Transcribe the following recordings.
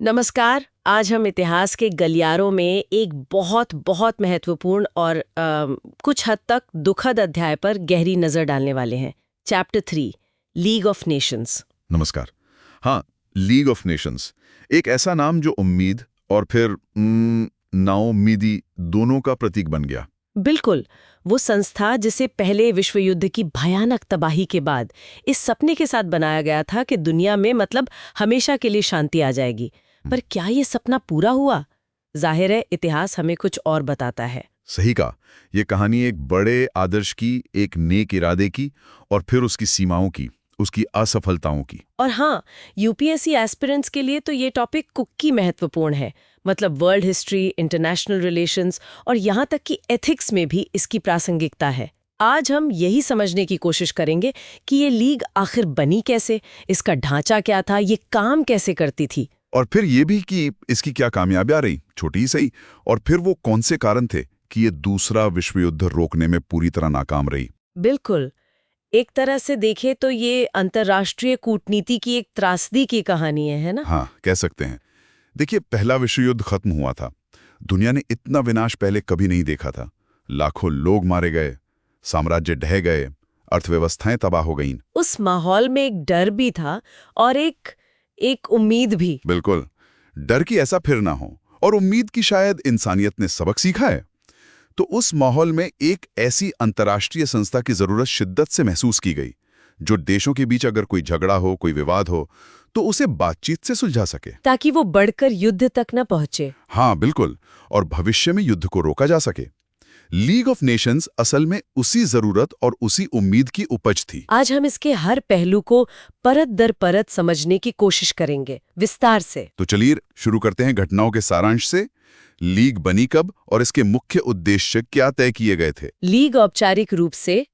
नमस्कार। आज हम इतिहास के गलियारों में एक बहुत बहुत महत्वपूर्ण और कुछ हद तक दुखद अध्याय पर गहरी नजर डालने वाले हैं। Chapter 3, league of Nations. नमस्कार। हाँ, लीग ऑफ नेशंस एक ऐसा नाम जो उम्मीद और फिर नाउम्मीदी दोनों का प्रतीक बन गया। बिल्कुल, वो संस्था जिसे पहले विश्व युद्ध की भयानक तबाही के बाद इस सपने के साथ बनाया गया था कि दुनिया में हमेशा के लिए शांति आ जाएगी। पर क्या ये सपना पूरा हुआ? जाहिर है इतिहास हमें कुछ और बताता है। सही कहा। ये कहानी एक बड़े आदर्श की, एक नेक इरादे की और फिर उसकी सीमाओं की, उसकी असफलताओं की। और हाँ, यूपीएससी एस्पिरेंट्स के लिए तो ये टॉपिक कुक्की महत्वपूर्ण है। वर्ल्ड हिस्ट्री, इंटरनेशनल रिलेशंस और यहाँ तक कि एथिक्स में भी इसकी प्रासंगिकता है। आज हम यही समझने की कोशिश करेंगे कि ये लीग आखिर बनी कैसे, इसका ढांचा क्या था, ये काम कैसे करती थी। और फिर ये भी कि इसकी क्या कामयाबियां रही, छोटी ही सही, और फिर वो कौन से कारण थे कि ये दूसरा विश्व युद्ध रोकने में पूरी तरह नाकाम रही। बिल्कुल, एक तरह से देखें तो ये अंतर्राष्ट्रीय कूटनीति की एक त्रासदी की कहानी है ना? हाँ, कह सकते हैं। देखिए, पहला विश्व युद्ध खत्म हुआ था। दुनिया ने इतना विनाश पहले कभी नहीं देखा था। लाखों लोग मारे गए, साम्राज्य ढह गए, अर्थव्यवस्थाएं तबाह हो गईं। उस माहौल में एक डर भी था और एक उम्मीद भी। बिल्कुल, डर की ऐसा फिर ना हो और उम्मीद की शायद इंसानियत ने सबक सीखा है। तो उस माहौल में एक ऐसी अंतर्राष्ट्रीय संस्था की जरूरत शिद्दत से महसूस की गई, जो देशों के बीच अगर कोई झगड़ा हो, कोई विवाद हो, तो उसे बातचीत से सुलझा सके, ताकि वो बढ़कर युद्ध तक न पहुंचे। हाँ बिल्कुल, और भविष्य में युद्ध को रोका जा सके। लीग ऑफ नेशंस असल में उसी जरूरत और उसी उम्मीद की उपज थी। आज हम इसके हर पहलू को परत दर परत समझने की कोशिश करेंगे, विस्तार से। तो चलिए शुरू करते हैं घटनाओं के सारांश से। लीग बनी कब और इसके मुख्य उद्देश्य क्या तय किए गए थे? लीग औपचारिक रूप से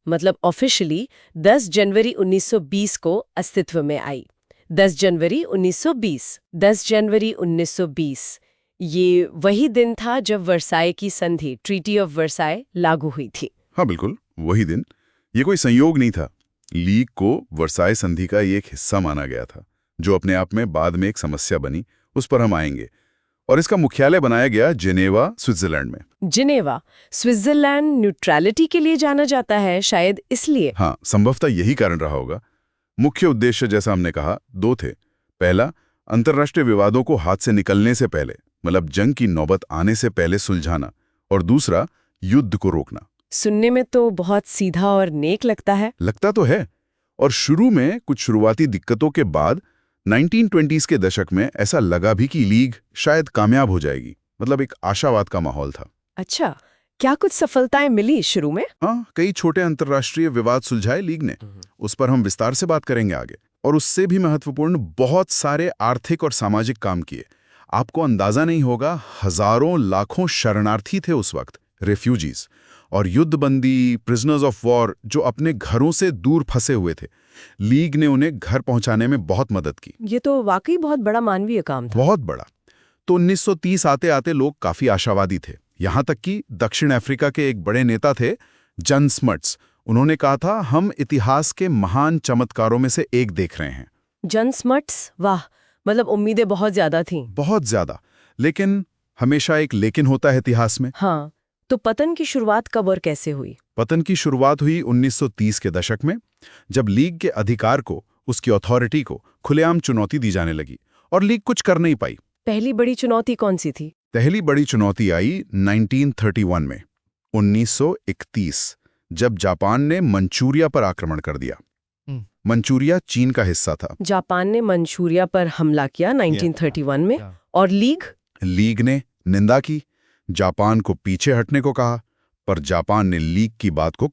ऑफिशियली 10 जनवरी 1920 को अस्तित्व में आई। 10 जनवरी 1920, 10 जनवरी 1920 ये वही दिन था जब वर्साई की संधि, ट्रीटी ऑफ वर्साई, लागू हुई थी। हाँ बिल्कुल, वही दिन। ये कोई संयोग नहीं था। लीग को वर्साई संधि का एक हिस्सा माना गया था, जो अपने आप में बाद में एक समस्या बनी, उस पर हम आएंगे। और इसका मुख्यालय बनाया गया जिनेवा, स्विट्जरलैंड में। जिनेवा, स्विट्जरलैंड न्यूट्रलिटी के लिए जाना जाता है, शायद इसलिए। हाँ, संभवतः यही कारण रहा होगा। मुख्य उद्देश्य जैसा हमने कहा, दो थे। पहला, अंतर्राष्ट्रीय विवादों को हाथ से निकलने से पहले, जंग की नौबत आने से पहले सुलझाना, और दूसरा, युद्ध को रोकना। सुनने में तो बहुत सीधा और नेक लगता है। लगता तो है। और शुरू में कुछ शुरुआती दिक्कतों के बाद 1920s के दशक में ऐसा लगा भी कि लीग शायद कामयाब हो जाएगी। एक आशावाद का माहौल था। अच्छा, क्या कुछ सफलताएं मिली शुरू में? हाँ, कई छोटे अंतर्राष्ट्रीय विवाद सुलझाए लीग ने। उस पर हम विस्तार से बात करेंगे आगे। और उससे भी महत्वपूर्ण, बहुत सारे आर्थिक और सामाजिक काम किए। आपको अंदाजा नहीं होगा, हजारों लाखों शरणार्थी थे उस वक्त, रेफ्यूजीज और युद्धबंदी, प्रिजनर्स ऑफ वॉर, जो अपने घरों से दूर फंसे हुए थे। लीग ने उन्हें घर पहुंचाने में बहुत मदद की। ये तो वाकई बहुत बड़ा मानवीय काम था। बहुत बड़ा। तो 1930 आते आते लोग काफी आशावादी थे। यहां तक कि दक्षिण अफ्रीका के एक बड़े नेता थे, जन स्मट्स। उन्होंने कहा था, हम इतिहास के महान चमत्कारों में से एक देख रहे हैं। जन स्मट्स, वाह, उम्मीदें बहुत ज्यादा थीं। बहुत ज्यादा। लेकिन हमेशा एक लेकिन होता है इतिहास में। हाँ, तो पतन की शुरुआत कब और कैसे हुई? पतन की शुरुआत हुई 1930 के दशक में, जब लीग के अधिकार को, उसकी अथॉरिटी को खुलेआम चुनौती दी जाने लगी और लीग कुछ कर नहीं पाई। पहली बड़ी चुनौती कौन सी थी? पहली बड़ी चुनौती आई 1931 में, 1931, जब जापान ने मंचूरिया पर आक्रमण कर दिया। मंचूरिया चीन का हिस्सा था। जापान ने मंचूरिया पर हमला किया 1931 में, और लीग ने निंदा की, जापान को पीछे हटने को कहा, पर जापान ने लीग की बात को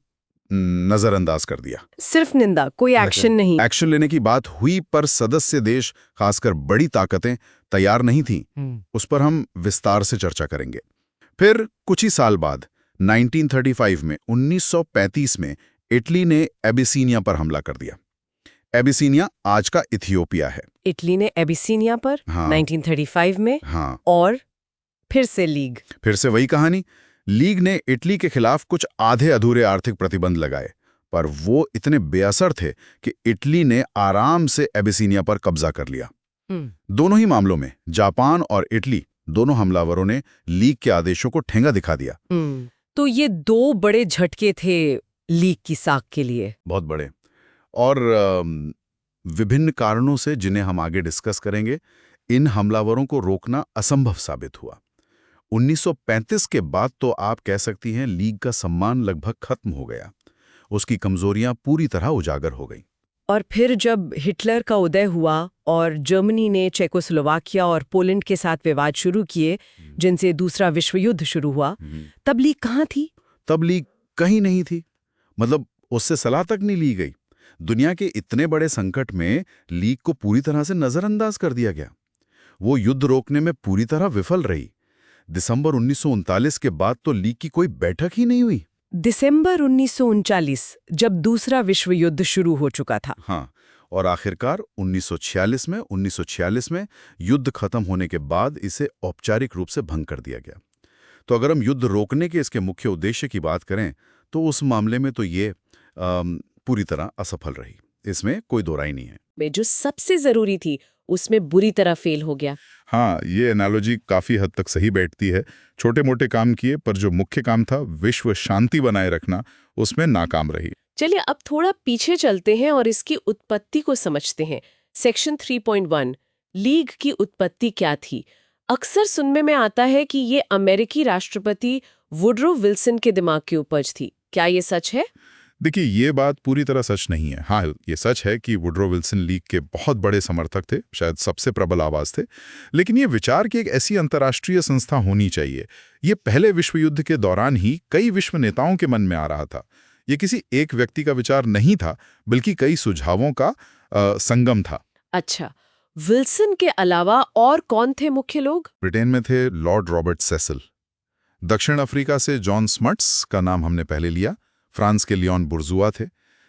नजरअंदाज कर दिया। सिर्फ निंदा, कोई एक्शन नहीं। एक्शन लेने की बात हुई, पर सदस्य देश, खासकर बड़ी ताकतें, तैयार नहीं थीं। उस पर हम विस्तार से चर्चा करेंगे। फिर कुछ ही साल बाद 1935 में, 1935 में इटली ने एबिसीनिया पर हमला कर दिया। एबिसीनिया आज का इथियोपिया है। इटली ने एबिसीनिया पर? हाँ। 1935 में? हाँ। और फिर से लीग? फिर से वही कहानी। लीग ने इटली के खिलाफ कुछ आधे अधूरे आर्थिक प्रतिबंध लगाए, पर वो इतने बेअसर थे कि इटली ने आराम से एबिसीनिया पर कब्जा कर लिया। दोनों ही मामलों में जापान और इटली दोनों हमलावरों ने लीग के आदेशों को ठेंगा दिखा दिया। तो ये दो बड़े झटके थे लीग की साख के लिए। बहुत बड़े। और विभिन्न कारणों से, जिन्हें हम आगे डिस्कस करेंगे, इन हमलावरों को रोकना असंभव साबित हुआ। 1935 के बाद तो आप कह सकती हैं लीग का सम्मान लगभग खत्म हो गया। उसकी कमजोरियां पूरी तरह उजागर हो गईं। और फिर जब हिटलर का उदय हुआ और जर्मनी ने चेकोस्लोवाकिया और पोलैंड के साथ विवाद शुरू किए, जिनसे दूसरा विश्व युद्ध शुरू हुआ, तब लीग कहाँ थी? तब लीग कहीं नहीं थी। मतलब उससे सलाह तक नहीं ली गई। दुनिया के इतने बड़े संकट में लीग को पूरी तरह से नजरअंदाज कर दिया गया। वो युद्ध रोकने में पूरी तरह विफल रही। दिसंबर 1939 के बाद तो लीग की कोई बैठक ही नहीं हुई। दिसंबर 1939, जब दूसरा विश्व युद्ध शुरू हो चुका था। हाँ, और आखिरकार 1946 में युद्ध खत्म होने के बाद इसे औपचारिक रूप से भंग कर दिया गया। तो अगर हम युद्ध रोकने के इसके मुख्य उद्देश्य की बात करें तो उस मामले में तो ये पूरी तरह असफल रही। इसमें कोई दो राय नहीं है। जो सबसे जरूरी थी उसमें बुरी तरह फेल हो गया। हाँ, ये एनालॉजी काफी हद तक सही बैठती है। छोटे मोटे काम किए, पर जो मुख्य काम था विश्व शांति बनाए रखना, उसमें नाकाम रही। चलिए अब थोड़ा पीछे चलते हैं और इसकी उत्पत्ति को समझते हैं। सेक्शन 3.1 लीग की उत्पत्ति क्या थी? अक्सर सुनने में आता है कि ये अमेरिकी राष्ट्रपति वुडरो विल्सन के दिमाग की उपज थी। क्या ये सच है? देखिए, ये बात पूरी तरह सच नहीं है। हाँ, ये सच है कि वुडरो विल्सन लीग के बहुत बड़े समर्थक थे, शायद सबसे प्रबल आवाज थे। लेकिन ये विचार कि एक ऐसी अंतर्राष्ट्रीय संस्था होनी चाहिए, ये पहले विश्व युद्ध के दौरान ही कई विश्व नेताओं के मन में आ रहा था। ये किसी एक व्यक्ति का विचार नहीं था, बल्कि कई सुझावों का संगम था। अच्छा, विल्सन के अलावा और कौन थे मुख्य लोग? ब्रिटेन में थे लॉर्ड रॉबर्ट सेसिल। दक्षिण अफ्रीका से जॉन स्मट्स का नाम हमने पहले लिया। फ्रांस के लियोन बुर्जुआ थे।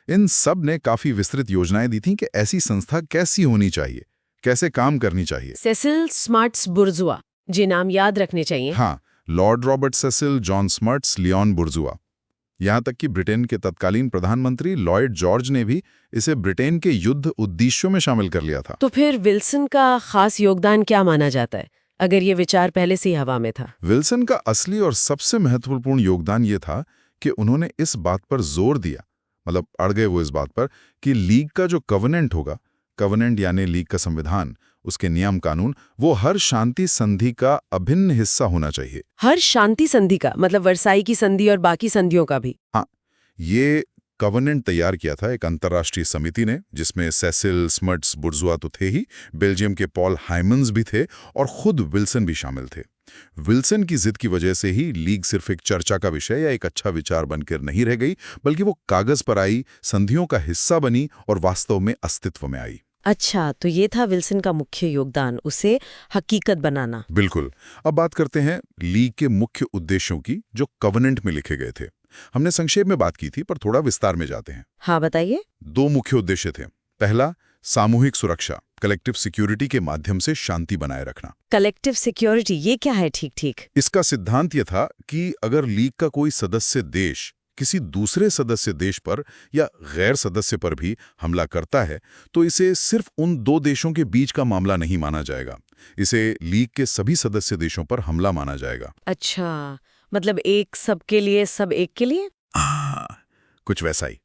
इन सब ने काफी विस्तृत योजनाएं दी थीं कि ऐसी संस्था कैसी होनी चाहिए, कैसे काम करनी चाहिए। सेसिल, स्मट्स, बुर्जुआ, जी नाम याद रखने चाहिए। हाँ, Lord Robert Cecil, John Smuts, Leon Bourgeois. यहाँ तक कि ब्रिटेन के तत्कालीन प्रधानमंत्री लॉयड जॉर्ज ने भी इसे ब्रिटेन के युद्ध उद्देश्यों में शामिल कर लिया था। तो फिर विल्सन का खास योगदान क्या माना जाता है, अगर ये विचार पहले से ही हवा में था? विल्सन का असली और सबसे महत्वपूर्ण योगदान ये था कि उन्होंने इस बात पर जोर दिया, मतलब अड़ गए वो इस बात पर, कि लीग का जो कवनेंट होगा, कवनेंट यानी लीग का संविधान, उसके नियम कानून, वो हर शांति संधि का अभिन्न हिस्सा होना चाहिए। हर शांति संधि का मतलब वर्साई की संधि और बाकी संधियों का भी? हाँ, ये कवनेंट तैयार किया था एक अंतर्राष्ट्रीय समिति ने, जिसमें सेसिल, स्मट्स, बुर्जुआ तो थे ही, बेल्जियम के पॉल हाइमन्स भी थे और खुद विल्सन भी शामिल थे। विल्सन की जिद की वजह से ही लीग सिर्फ एक चर्चा का विषय या एक अच्छा विचार बनकर नहीं रह गई, बल्कि वो कागज पर आई, संधियों का हिस्सा बनी और वास्तव में अस्तित्व में आई। अच्छा, तो ये था विल्सन का मुख्य योगदान, उसे हकीकत बनाना। बिल्कुल। अब बात करते हैं लीग के मुख्य उद्देश्यों की, जो कवनेंट में लिखे गए थे। हमने संक्षेप में बात की थी, पर थोड़ा विस्तार में जाते हैं। हाँ, बताइए। 2 मुख्य उद्देश्य थे। पहला, सामूहिक सुरक्षा, कलेक्टिव सिक्योरिटी के माध्यम से शांति बनाए रखना। कलेक्टिव सिक्योरिटी, ये क्या है? ठीक। इसका सिद्धांत यह था कि अगर लीग का कोई सदस्य देश किसी दूसरे सदस्य देश पर या गैर सदस्य पर भी हमला करता है, तो इसे सिर्फ उन 2 देशों के बीच का मामला नहीं माना जाएगा। इसे लीग के सभी सदस्य देशों पर हमला माना जाएगा। अच्छा, मतलब एक सबके लिए, सब एक के लिए? कुछ वैसा ही।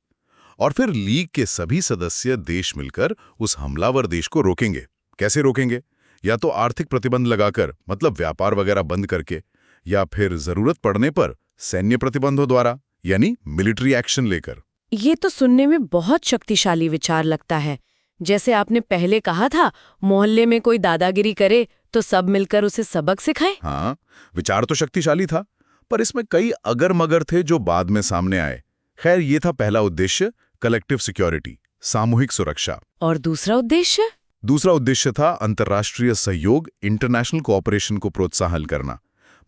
और फिर लीग के सभी सदस्य देश मिलकर उस हमलावर देश को रोकेंगे। कैसे रोकेंगे? या तो आर्थिक प्रतिबंध लगाकर, मतलब व्यापार वगैरह बंद करके, या फिर जरूरत पड़ने पर सैन्य प्रतिबंधों द्वारा, यानी मिलिट्री एक्शन लेकर। ये तो सुनने में बहुत शक्तिशाली विचार लगता है। जैसे आपने पहले कहा था, मोहल्ले में कोई दादागिरी करे तो सब मिलकर उसे सबक सिखाए। हाँ, विचार तो शक्तिशाली था, पर इसमें कई अगर मगर थे जो बाद में सामने आए। खैर, ये था पहला उद्देश्य, कलेक्टिव सिक्योरिटी, सामूहिक सुरक्षा। और दूसरा उद्देश्य? दूसरा उद्देश्य था अंतर्राष्ट्रीय सहयोग, इंटरनेशनल कोऑपरेशन को प्रोत्साहन करना।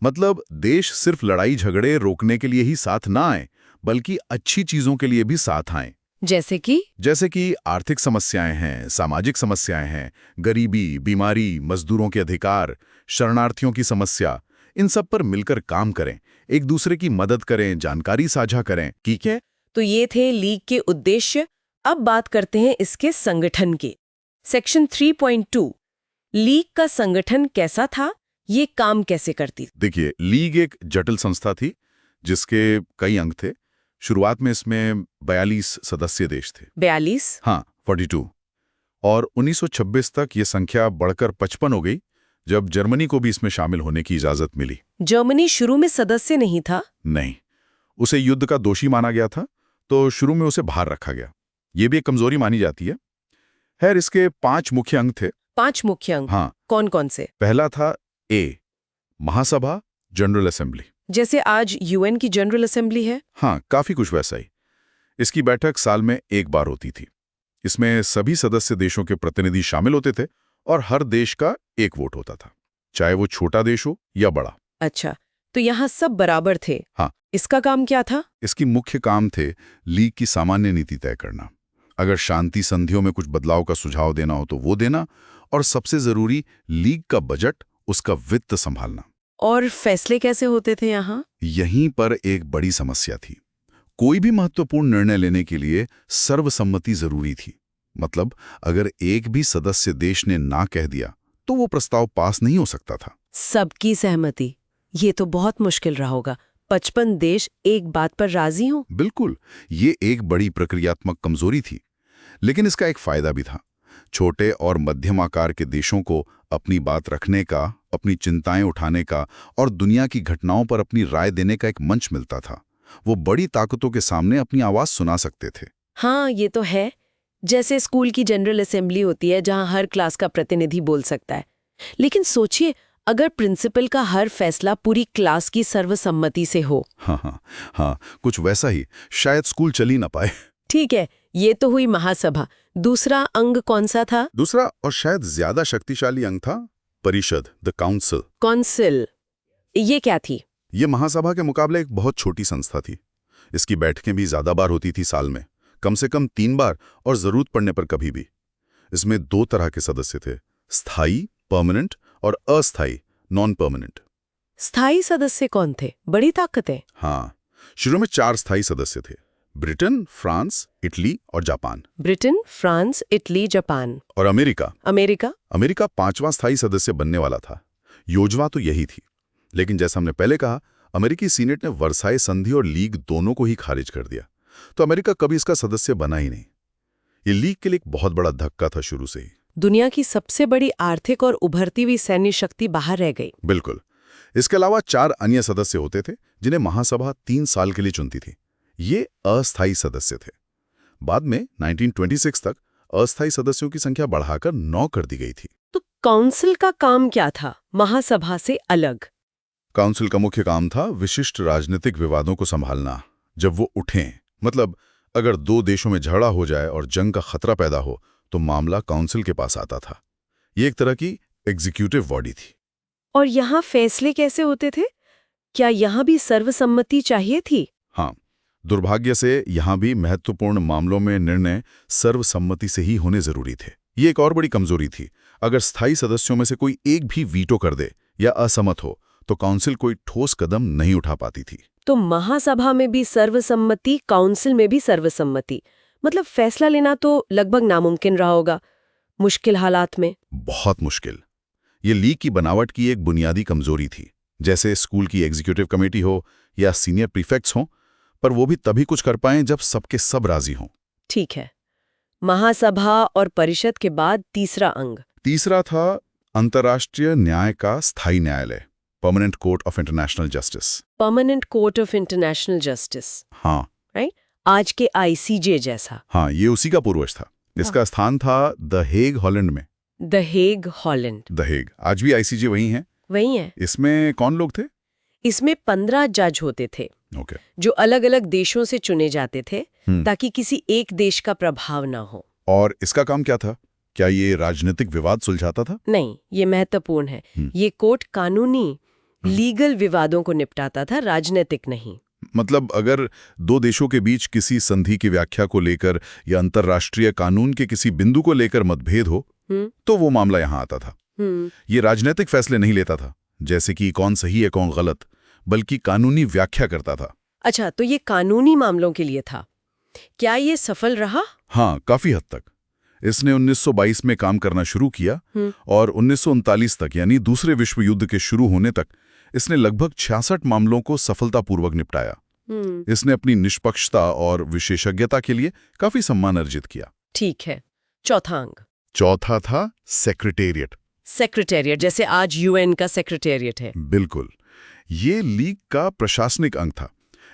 मतलब देश सिर्फ लड़ाई झगड़े रोकने के लिए ही साथ ना आए, बल्कि अच्छी चीजों के लिए भी साथ आए। जैसे कि आर्थिक समस्याएं हैं, सामाजिक समस्याएं हैं, गरीबी, बीमारी, मजदूरों के अधिकार, शरणार्थियों की समस्या, इन सब पर मिलकर काम करें, एक दूसरे की मदद करें, जानकारी साझा करें। ठीक है, तो ये थे लीग के उद्देश्य। अब बात करते हैं इसके संगठन के। सेक्शन 3.2 लीग का संगठन कैसा था, ये काम कैसे करती? देखिए, लीग एक जटिल संस्था थी जिसके कई अंग थे। शुरुआत में इसमें 42 सदस्य देश थे। 42? हाँ, 42। और 1926 तक ये संख्या बढ़कर 55 हो गई, जब जर्मनी को भी इसमें शामिल होने की इजाजत मिली। जर्मनी शुरू में सदस्य नहीं था? नहीं, उसे युद्ध का दोषी माना गया था, तो शुरू में उसे बाहर रखा गया। ये भी एक कमजोरी मानी जाती है। खैर, इसके 5 मुख्य अंग थे। 5 मुख्य अंग? हाँ। कौन कौन से? पहला था ए, महासभा, जनरल असेंबली। जैसे आज यूएन की जनरल असेंबली है? हाँ, काफी कुछ वैसा ही। इसकी बैठक साल में एक बार होती थी। इसमें सभी सदस्य देशों के प्रतिनिधि शामिल होते थे और हर देश का एक वोट होता था, चाहे वो छोटा देश हो या बड़ा। अच्छा, तो यहाँ सब बराबर थे? हाँ। इसका काम क्या था? इसकी मुख्य काम थे लीग की सामान्य नीति तय करना, अगर शांति संधियों में कुछ बदलाव का सुझाव देना हो तो वो देना, और सबसे जरूरी लीग का बजट, उसका वित्त संभालना। और फैसले कैसे होते थे यहाँ? यहीं पर एक बड़ी समस्या थी। कोई भी महत्वपूर्ण निर्णय लेने के लिए सर्वसम्मति जरूरी थी। मतलब अगर एक भी सदस्य देश ने ना कह दिया तो वो प्रस्ताव पास नहीं हो सकता था। सबकी सहमति, ये तो बहुत मुश्किल रहा होगा। 55 देश एक बात पर राजी हों? बिल्कुल, ये एक बड़ी प्रक्रियात्मक कमजोरी थी। लेकिन इसका एक फायदा भी था। छोटे और मध्यम आकार के देशों को अपनी बात रखने का, अपनी चिंताएं उठाने का और दुनिया की घटनाओं पर अपनी राय देने का एक मंच मिलता था। वो बड़ी ताकतों के सामने अपनी आवाज सुना सकते थे। हाँ, ये तो है। जैसे स्कूल की जनरल असेंबली होती है जहां हर क्लास का प्रतिनिधि बोल सकता है। लेकिन सोचिए, अगर प्रिंसिपल का हर फैसला पूरी क्लास की सर्वसम्मति से हो। हाँ, कुछ वैसा ही। शायद स्कूल चल ही ना पाए। ठीक है, ये तो हुई महासभा। दूसरा अंग कौन सा था? दूसरा और शायद ज्यादा शक्तिशाली अंग था परिषद, द काउंसिल। काउंसिल, ये क्या थी? ये महासभा के मुकाबले एक बहुत छोटी संस्था थी। इसकी बैठकें भी ज्यादा बार होती थी साल में, कम से कम 3 बार, और जरूरत पड़ने पर कभी भी। इसमें 2 तरह के सदस्य थे, स्थायी परमानेंट और अस्थायी नॉन परमानेंट। स्थायी सदस्य कौन थे? बड़ी ताकतें? हाँ, शुरू में 4 स्थायी सदस्य थे, ब्रिटेन, फ्रांस, इटली और Japan. Britain, France, Italy, Japan और अमेरिका। अमेरिका 5वां स्थायी सदस्य बनने वाला था। योजना तो यही थी, लेकिन जैसा हमने पहले कहा, अमेरिकी सीनेट ने वर्साई संधि और लीग दोनों को ही खारिज कर दिया, तो अमेरिका कभी इसका सदस्य बना ही नहीं। ये लीग के लिए एक बहुत बड़ा धक्का था शुरू से ही। दुनिया की सबसे बड़ी आर्थिक और उभरती हुई सैन्य शक्ति बाहर रह गई। बिल्कुल। इसके अलावा 4 अन्य सदस्य होते थे जिन्हें महासभा 3 साल के लिए चुनती थी। ये अस्थायी सदस्य थे। बाद में 1926 तक अस्थायी सदस्यों की संख्या बढ़ाकर 9 कर दी गई थी। तो काउंसिल का काम क्या था महासभा से अलग? काउंसिल का मुख्य काम था विशिष्ट राजनीतिक विवादों को संभालना जब वो उठें। मतलब अगर 2 देशों में झगड़ा हो जाए और जंग का खतरा पैदा हो तो मामला काउंसिल के पास आता था। ये एक तरह की एग्जीक्यूटिव बॉडी थी। और यहाँ फैसले कैसे होते थे? क्या यहाँ भी सर्वसम्मति चाहिए थी? हाँ, दुर्भाग्य से यहाँ भी महत्वपूर्ण मामलों में निर्णय सर्वसम्मति से ही होने जरूरी थे। ये एक और बड़ी कमजोरी थी। अगर स्थायी सदस्यों में से कोई एक भी वीटो कर दे या असहमत हो तो काउंसिल कोई ठोस कदम नहीं उठा पाती थी। तो महासभा में भी सर्वसम्मति, काउंसिल में भी सर्वसम्मति, मतलब फैसला लेना तो लगभग नामुमकिन रहा होगा मुश्किल हालात में। बहुत मुश्किल। ये लीग की बनावट की एक बुनियादी कमजोरी थी। जैसे स्कूल की एग्जीक्यूटिव कमेटी हो या सीनियर प्रीफेक्ट्स हो, पर वो भी तभी कुछ कर पाएं जब सबके सब राजी हों। ठीक है, महासभा और परिषद के बाद तीसरा अंग? तीसरा था अंतर्राष्ट्रीय न्याय का स्थायी न्यायालय, permanent court of international justice. Permanent court of international justice. हाँ, राइट, आज के आईसीजे जैसा। हाँ, ये उसी का पूर्वज था। इसका स्थान था द हेग, हॉलैंड में। The Hague, Holland. The Hague, आज भी आईसीजे वही है। वही है। इसमें कौन लोग थे? इसमें 15 जज होते थे। ओके। जो अलग अलग देशों से चुने जाते थे ताकि किसी एक देश का प्रभाव ना हो। और इसका काम क्या था? क्या ये राजनीतिक विवाद सुलझाता था? नहीं, ये महत्वपूर्ण है। ये कोर्ट कानूनी, लीगल विवादों को निपटाता था, राजनीतिक नहीं। मतलब अगर 2 देशों के बीच किसी संधि की व्याख्या को लेकर या अंतर्राष्ट्रीय कानून के किसी बिंदु को लेकर मतभेद हो तो वो मामला यहाँ आता था। ये राजनीतिक फैसले नहीं लेता था, जैसे कि कौन सही है कौन गलत, बल्कि कानूनी व्याख्या करता था। अच्छा, तो ये कानूनी मामलों के लिए था। क्या ये सफल रहा? हाँ, काफी हद तक। इसने 1922 में काम करना शुरू किया और 1939 तक यानी दूसरे विश्व युद्ध के शुरू होने तक इसने लगभग 66 मामलों को सफलतापूर्वक निपटाया। इसने अपनी निष्पक्षता और विशेषज्ञता के लिए काफी सम्मान अर्जित किया। ठीक है, चौथा अंग। चौथा था सेक्रेटेरिएट। सेक्रेटेरिएट, जैसे आज यूएन का सेक्रेटेरिएट है। बिल्कुल, ये लीग का प्रशासनिक अंग था।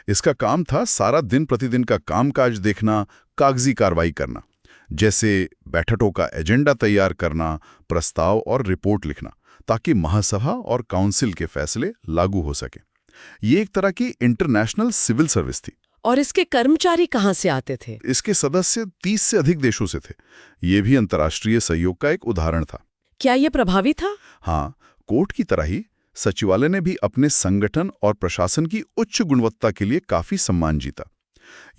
इसका काम था सारा दिन प्रतिदिन का कामकाज देखना, कागजी कार्रवाई करना, जैसे बैठकों का एजेंडा तैयार करना, प्रस्ताव और रिपोर्ट लिखना, ताकि महासभा और काउंसिल के फैसले लागू हो सके। ये एक तरह की इंटरनेशनल सिविल सर्विस थी। और इसके कर्मचारी कहाँ से आते थे? इसके सदस्य 30 से अधिक देशों से थे। ये भी अंतर्राष्ट्रीय सहयोग का एक उदाहरण था। क्या ये प्रभावी था? हाँ, कोर्ट की तरह ही सचिवालय ने भी अपने संगठन और प्रशासन की उच्च गुणवत्ता के लिए काफी सम्मान जीता।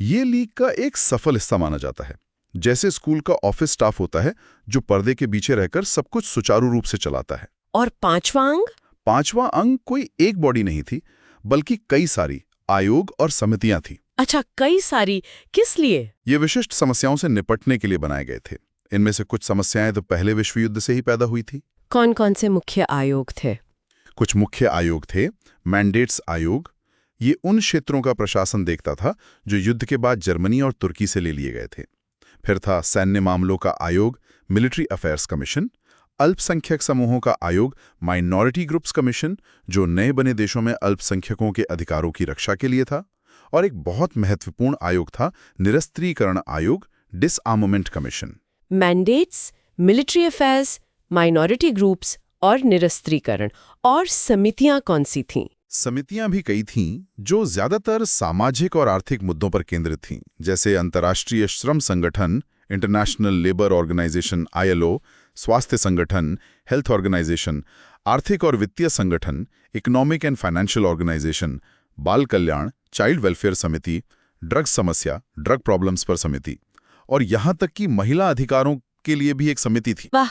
ये लीग का एक सफल हिस्सा माना जाता है। जैसे स्कूल का ऑफिस स्टाफ होता है जो पर्दे के पीछे रहकर सब कुछ सुचारू रूप से चलाता है। और पांचवा अंग? पांचवा अंग कोई एक बॉडी नहीं थी, बल्कि कई सारी आयोग और समितियां थी। अच्छा, कई सारी, किस लिए? ये विशिष्ट समस्याओं से निपटने के लिए बनाए गए थे। इनमें से कुछ समस्याएं तो पहले विश्व युद्ध से ही पैदा हुई थी। कौन कौन से मुख्य आयोग थे? कुछ मुख्य आयोग थे। मैंडेट्स आयोग, ये उन क्षेत्रों का प्रशासन देखता था जो युद्ध के बाद जर्मनी और तुर्की से ले लिए गए थे। फिर था सैन्य मामलों का आयोग, मिलिट्री अफेयर्स कमीशन। अल्पसंख्यक समूहों का आयोग, माइनॉरिटी ग्रुप्स कमीशन, जो नए बने देशों में अल्पसंख्यकों के अधिकारों की रक्षा के लिए था। और एक बहुत महत्वपूर्ण आयोग था निरस्त्रीकरण आयोग, डिसआर्मामेंट commission. Mandates, military affairs, minority groups और निरस्त्रीकरण। और समितियां कौन सी थीं? समितियां भी कई थीं जो ज्यादातर सामाजिक और आर्थिक मुद्दों पर केंद्रित थीं, जैसे अंतर्राष्ट्रीय श्रम संगठन, इंटरनेशनल लेबर ऑर्गेनाइजेशन ILO, स्वास्थ्य संगठन, हेल्थ ऑर्गेनाइजेशन, आर्थिक और वित्तीय संगठन, इकोनॉमिक एंड फाइनेंशियल ऑर्गेनाइजेशन, बाल कल्याण, चाइल्ड वेलफेयर समिति, ड्रग समस्या, ड्रग प्रॉब्लम्स पर समिति, और यहां तक कि महिला अधिकारों के लिए भी एक समिति थी। वाह,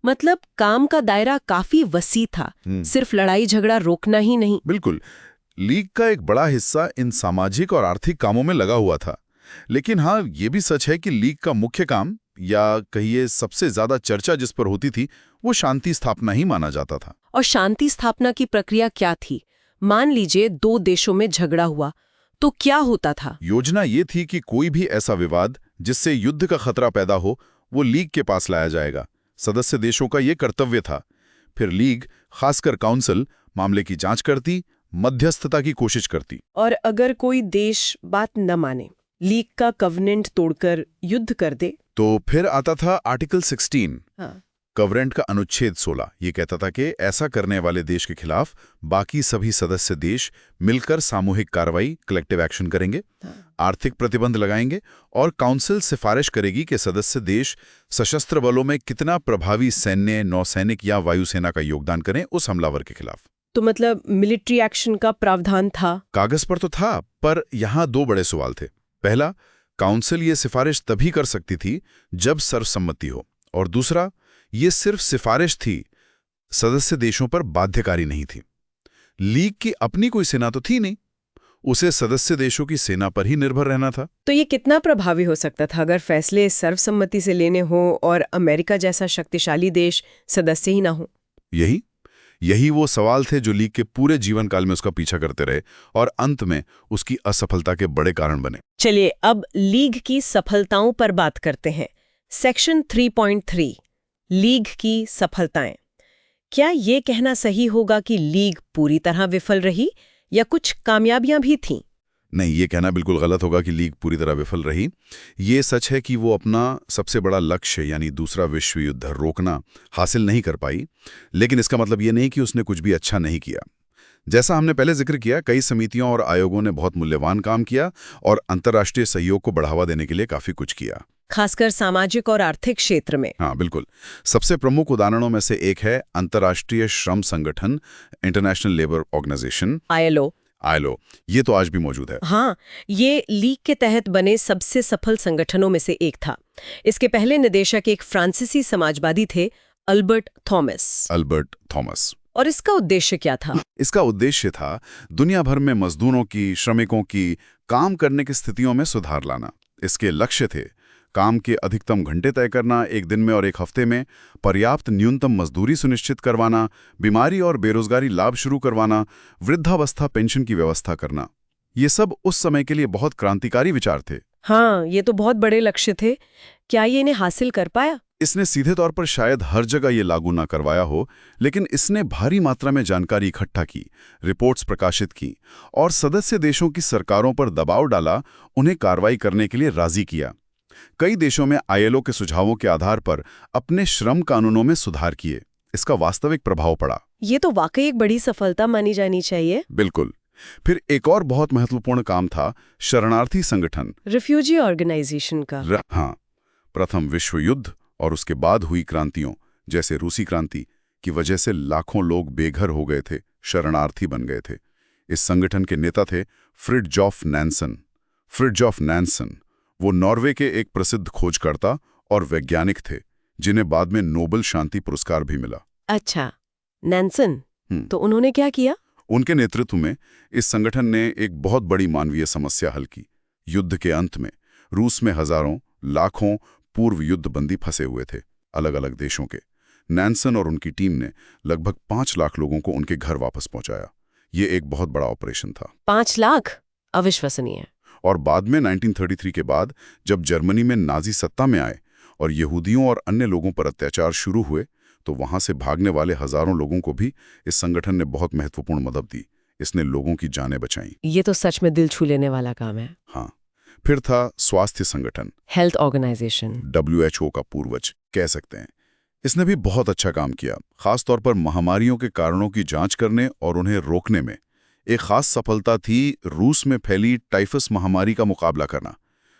मतलब काम का दायरा काफी वसी था, सिर्फ लड़ाई झगड़ा रोकना ही नहीं। बिल्कुल, लीग का एक बड़ा हिस्सा इन सामाजिक और आर्थिक कामों में लगा हुआ था। लेकिन हाँ, ये भी सच है कि लीग का मुख्य काम, या कहिए सबसे ज्यादा चर्चा जिस पर होती थी, वो शांति स्थापना ही माना जाता था। और शांति स्थापना की प्रक्रिया क्या थी? मान लीजिए 2 देशों में झगड़ा हुआ, तो क्या होता था? योजना ये थी कि कोई भी ऐसा विवाद जिससे युद्ध का खतरा पैदा हो, वो लीग के पास लाया जाएगा। सदस्य देशों का ये कर्तव्य था। फिर लीग, खासकर काउंसिल, मामले की जांच करती, मध्यस्थता की कोशिश करती। और अगर कोई देश बात न माने, लीग का कवनेंट तोड़कर युद्ध कर दे, तो फिर आता था आर्टिकल 16। हाँ। कवरेंट का अनुच्छेद 16 ये कहता था कि ऐसा करने वाले देश के खिलाफ बाकी सभी सदस्य देश मिलकर सामूहिक कार्रवाई, कलेक्टिव एक्शन करेंगे, आर्थिक प्रतिबंध लगाएंगे, और काउंसिल सिफारिश करेगी कि सदस्य देश सशस्त्र बलों में कितना प्रभावी सैन्य, नौसैनिक या वायुसेना का योगदान करें उस हमलावर के खिलाफ। तो मतलब मिलिट्री एक्शन का प्रावधान था? कागज पर तो था, पर यहां 2 बड़े सवाल थे। पहला, काउंसिल ये सिफारिश तभी कर सकती थी जब सर्वसम्मति हो, और दूसरा, ये सिर्फ सिफारिश थी, सदस्य देशों पर बाध्यकारी नहीं थी। लीग की अपनी कोई सेना तो थी नहीं, उसे सदस्य देशों की सेना पर ही निर्भर रहना था। तो ये कितना प्रभावी हो सकता था अगर फैसले सर्वसम्मति से लेने हो और अमेरिका जैसा शक्तिशाली देश सदस्य ही ना हो? यही वो सवाल थे जो लीग के पूरे जीवन काल में उसका पीछा करते रहे और अंत में उसकी असफलता के बड़े कारण बने। चलिए अब लीग की सफलताओं पर बात करते हैं। सेक्शन 3.3 लीग की सफलताएं। क्या ये कहना सही होगा कि लीग पूरी तरह विफल रही या कुछ कामयाबियां भी थीं? नहीं, ये कहना बिल्कुल गलत होगा कि लीग पूरी तरह विफल रही। ये सच है कि वो अपना सबसे बड़ा लक्ष्य यानी दूसरा विश्व युद्ध रोकना हासिल नहीं कर पाई, लेकिन इसका मतलब ये नहीं कि उसने कुछ भी अच्छा नहीं किया। जैसा हमने पहले जिक्र किया, कई समितियों और आयोगों ने बहुत मूल्यवान काम किया और अंतर्राष्ट्रीय सहयोग को बढ़ावा देने के लिए काफी कुछ किया, खासकर सामाजिक और आर्थिक क्षेत्र में। हाँ बिल्कुल। सबसे प्रमुख उदाहरणों में से एक है अंतर्राष्ट्रीय श्रम संगठन, इंटरनेशनल लेबर ऑर्गेनाइजेशन, ILO। ये तो आज भी मौजूद है। हाँ, ये लीग के तहत बने सबसे सफल संगठनों में से एक था। इसके पहले निदेशक एक फ्रांसीसी समाजवादी थे, अल्बर्ट थॉमस। और इसका उद्देश्य क्या था? इसका उद्देश्य था दुनिया भर में मजदूरों की, श्रमिकों की काम करने की स्थितियों में सुधार लाना। इसके लक्ष्य थे काम के अधिकतम घंटे तय करना, एक दिन में और एक हफ्ते में पर्याप्त न्यूनतम मजदूरी सुनिश्चित करवाना, बीमारी और बेरोजगारी लाभ शुरू करवाना, वृद्धावस्था पेंशन की व्यवस्था करना, ये सब उस समय के लिए बहुत क्रांतिकारी विचार थे। हाँ, ये तो बहुत बड़े लक्ष्य थे। क्या ये इन्हें हासिल कर पाया? इसने सीधे तौर पर शायद हर जगह ये लागू ना करवाया हो, लेकिन इसने भारी मात्रा में जानकारी इकट्ठा की, रिपोर्ट्स प्रकाशित की और सदस्य देशों की सरकारों पर दबाव डाला, उन्हें कार्रवाई करने के लिए राजी किया। कई देशों में ILO के सुझावों के आधार पर अपने श्रम कानूनों में सुधार किए। इसका वास्तविक प्रभाव पड़ा। ये तो वाकई एक बड़ी सफलता मानी जानी चाहिए। बिल्कुल। फिर एक और बहुत महत्वपूर्ण काम था शरणार्थी संगठन, रिफ्यूजी ऑर्गेनाइजेशन का। हाँ, प्रथम विश्व युद्ध और उसके बाद हुई क्रांतियों जैसे रूसी क्रांति की वजह से लाखों लोग बेघर हो गए थे, शरणार्थी बन गए थे। इस संगठन के नेता थे फ्रिडजॉफ नैंसन। फ्रिडजॉफ नैंसन वो नॉर्वे के एक प्रसिद्ध खोजकर्ता और वैज्ञानिक थे, जिन्हें बाद में नोबेल शांति पुरस्कार भी मिला। अच्छा, नैंसन। तो उन्होंने क्या किया? उनके नेतृत्व में इस संगठन ने एक बहुत बड़ी मानवीय समस्या हल की। युद्ध के अंत में रूस में हजारों लाखों पूर्व युद्ध बंदी फंसे हुए थे, अलग अलग देशों के। नैंसन और उनकी टीम ने लगभग 5 लाख लोगों को उनके घर वापस पहुंचाया। ये एक बहुत बड़ा ऑपरेशन था। 5 लाख? अविश्वसनीय। और बाद में 1933 के बाद जब जर्मनी में नाजी सत्ता में आए और यहूदियों और अन्य लोगों पर अत्याचार शुरू हुए, तो वहां से भागने वाले हजारों लोगों को भी इस संगठन ने बहुत महत्वपूर्ण मदद दी। इसने लोगों की जानें बचाई। ये तो सच में दिल छू लेने वाला काम है। हाँ। फिर था स्वास्थ्य संगठन, हेल्थ ऑर्गेनाइजेशन, WHO का पूर्वज कह सकते हैं। इसने भी बहुत अच्छा काम किया, खासतौर पर महामारियों के कारणों की जांच करने और उन्हें रोकने में। एक खास सफलता थी रूस में फैली टाइफस महामारी का मुकाबला करना।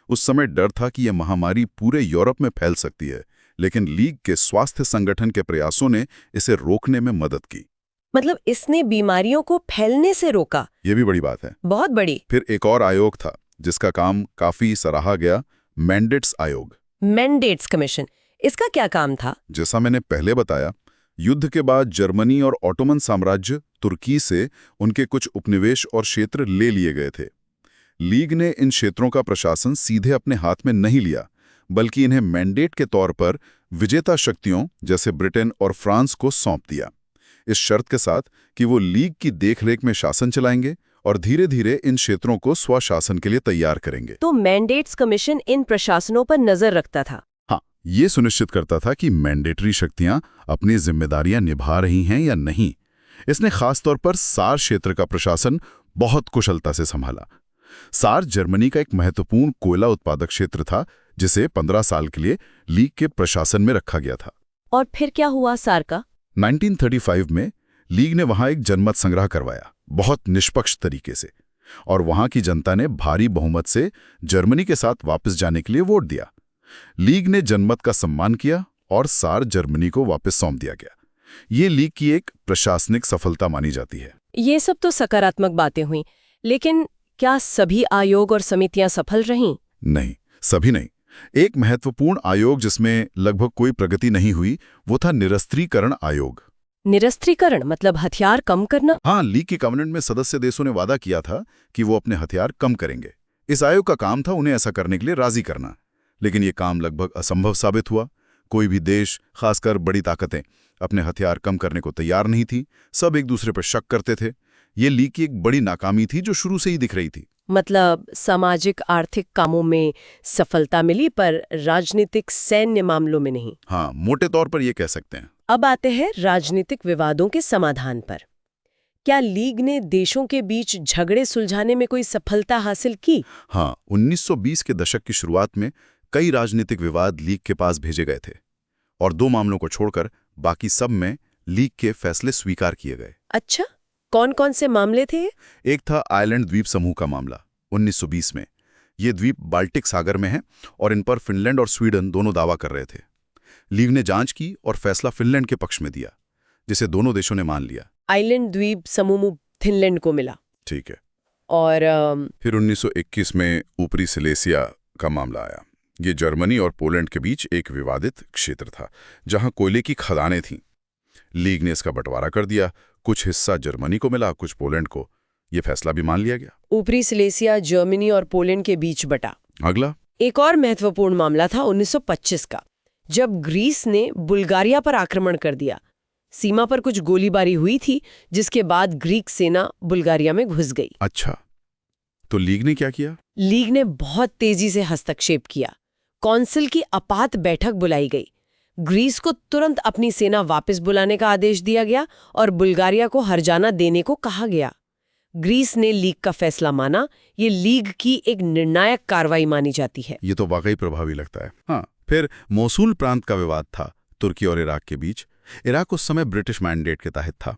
उस समय डर था कि यह महामारी पूरे यूरोप में फैल सकती है, लेकिन लीग के स्वास्थ्य संगठन के प्रयासों ने इसे रोकने में मदद की। मतलब इसने बीमारियों को फैलने से रोका। ये भी बड़ी बात है, बहुत बड़ी। फिर एक और आयोग था जिसका काम काफी सराहा गया, मैंडेट्स आयोग। मैंडेट्स कमीशन, इसका क्या काम था? जैसा मैंने पहले बताया, युद्ध के बाद जर्मनी और ऑटोमन साम्राज्य तुर्की से उनके कुछ उपनिवेश और क्षेत्र ले लिए गए थे। लीग ने इन क्षेत्रों का प्रशासन सीधे अपने हाथ में नहीं लिया, बल्कि इन्हें मैंडेट के तौर पर विजेता शक्तियों जैसे ब्रिटेन और फ्रांस को सौंप दिया, इस शर्त के साथ कि वो लीग की देखरेख में शासन चलाएंगे और धीरे धीरे इन क्षेत्रों को स्वशासन के लिए तैयार करेंगे। तो मैंडेट्स कमीशन इन प्रशासनों पर नजर रखता था। हाँ, ये सुनिश्चित करता था कि मैंडेटरी शक्तियां अपनी जिम्मेदारियां निभा रही हैं या नहीं। इसने खासतौर पर सार क्षेत्र का प्रशासन बहुत कुशलता से संभाला। सार जर्मनी का एक महत्वपूर्ण कोयला उत्पादक क्षेत्र था, जिसे 15 साल के लिए लीग के प्रशासन में रखा गया था। और फिर क्या हुआ सार का? 1935 में लीग ने वहां एक जनमत संग्रह करवाया, बहुत निष्पक्ष तरीके से, और वहां की जनता ने भारी बहुमत से जर्मनी के साथ वापस जाने के लिए वोट दिया। लीग ने जनमत का सम्मान किया और सार जर्मनी को वापस सौंप दिया गया। ये लीग की एक प्रशासनिक सफलता मानी जाती है। ये सब तो सकारात्मक बातें हुई, लेकिन क्या सभी आयोग और समितियां सफल रहीं? नहीं, सभी नहीं। एक महत्वपूर्ण आयोग जिसमें लगभग कोई प्रगति नहीं हुई, वो था निरस्त्रीकरण आयोग। निरस्त्रीकरण मतलब हथियार कम करना? हाँ, लीग के कॉन्वेंट में सदस्य देशों ने वादा किया था कि वो अपने हथियार कम करेंगे। इस आयोग का काम था उन्हें ऐसा करने के लिए राजी करना, लेकिन ये काम लगभग असंभव साबित हुआ। कोई भी देश, खासकर बड़ी ताकतें, अपने हथियार कम करने को तैयार नहीं थी। सब एक दूसरे पर शक करते थे। ये लीग की एक बड़ी नाकामी थी जो शुरू से ही दिख रही थी। मतलब सामाजिक आर्थिक कामों में सफलता मिली, पर राजनीतिक सैन्य मामलों में नहीं। हाँ, मोटे तौर पर ये कह सकते हैं। अब आते हैं राजनीतिक विवादों के समाधान पर। क्या लीग ने देशों के बीच झगड़े सुलझाने में कोई सफलता हासिल की? हाँ, 1920 के दशक की शुरुआत में कई राजनीतिक विवाद लीग के पास भेजे गए थे, और 2 मामलों को छोड़कर बाकी सब में लीग के फैसले स्वीकार किए गए। अच्छा, कौन कौन से मामले थे? एक था आइलैंड द्वीप समूह का मामला 1920 में। ये द्वीप बाल्टिक सागर में है और इन पर फिनलैंड और स्वीडन दोनों दावा कर रहे थे। लीग ने जांच की और फैसला फिनलैंड के पक्ष में दिया, जिसे दोनों देशों ने मान लिया। आइलैंड द्वीप समूह फिनलैंड को मिला। ठीक है। और फिर 1921 में ऊपरी सिलेसिया का मामला आया। ये जर्मनी और पोलैंड के बीच एक विवादित क्षेत्र था, जहां कोयले की खदानें थीं। लीग ने इसका बंटवारा कर दिया, कुछ हिस्सा जर्मनी को मिला, कुछ पोलैंड को। यह फैसला भी मान लिया गया। ऊपरी सिलेसिया जर्मनी और पोलैंड के बीच बटा। अगला एक और महत्वपूर्ण मामला था 1925 का, जब ग्रीस ने बुल्गारिया पर आक्रमण कर दिया। सीमा पर कुछ गोलीबारी हुई थी, जिसके बाद ग्रीक सेना बुल्गारिया में घुस गई। अच्छा, तो लीग ने क्या किया? लीग ने बहुत तेजी से हस्तक्षेप किया। कौंसिल की आपात बैठक बुलाई गई। ग्रीस को तुरंत अपनी सेना वापस बुलाने का आदेश दिया गया और बुल्गारिया को हर्जाना देने को कहा गया। ग्रीस ने लीग का फैसला माना। ये लीग की एक निर्णायक कार्रवाई मानी जाती है। ये तो वाकई प्रभावी लगता है। हाँ, फिर मोसूल प्रांत का विवाद था तुर्की और इराक के बीच। इराक उस समय ब्रिटिश मैंडेट के तहत था।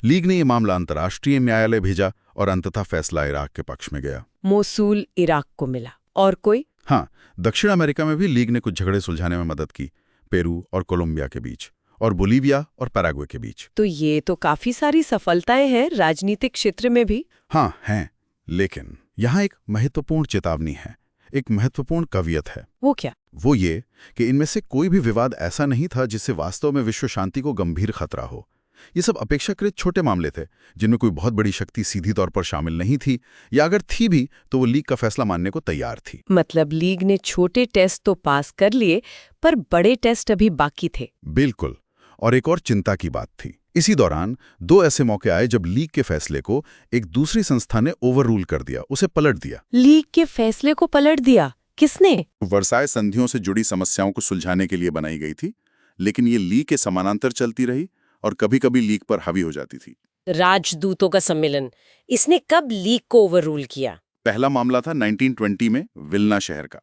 लीग ने यह मामला अंतर्राष्ट्रीय न्यायालय भेजा और अंततः फैसला इराक के पक्ष में गया। मोसूल इराक को मिला। और कोई? हाँ, दक्षिण अमेरिका में भी लीग ने कुछ झगड़े सुलझाने में मदद की, पेरू और कोलंबिया के बीच और बोलीविया और पैराग्वे के बीच। तो ये तो काफी सारी सफलताएं हैं राजनीतिक क्षेत्र में भी। हाँ हैं, लेकिन यहाँ एक महत्वपूर्ण चेतावनी है, एक महत्वपूर्ण कवियत है। वो क्या? वो ये कि इनमें से कोई भी विवाद ऐसा नहीं था जिससे वास्तव में विश्व शांति को गंभीर खतरा हो। ये सब अपेक्षाकृत छोटे मामले थे जिनमें कोई बहुत बड़ी शक्ति सीधी तौर पर शामिल नहीं थी, या अगर थी भी तो वो लीग का फैसला मानने को तैयार थी। मतलब लीग ने छोटे टेस्ट तो पास कर लिए, पर बड़े टेस्ट अभी बाकी थे। बिल्कुल। और एक और चिंता की बात थी। इसी दौरान दो ऐसे मौके आए जब लीग के फैसले को एक दूसरी संस्था ने ओवररूल कर दिया, उसे पलट दिया। लीग के फैसले को पलट दिया? किसने? वर्साय संधियों से जुड़ी समस्याओं को सुलझाने के लिए बनाई गई थी, लेकिन ये लीग के समानांतर चलती रही और कभी-कभी लीग पर हावी हो जाती थी। राजदूतों का सम्मेलन, इसने कब लीग को ओवररूल किया? पहला मामला था 1920 में विल्ना शहर का।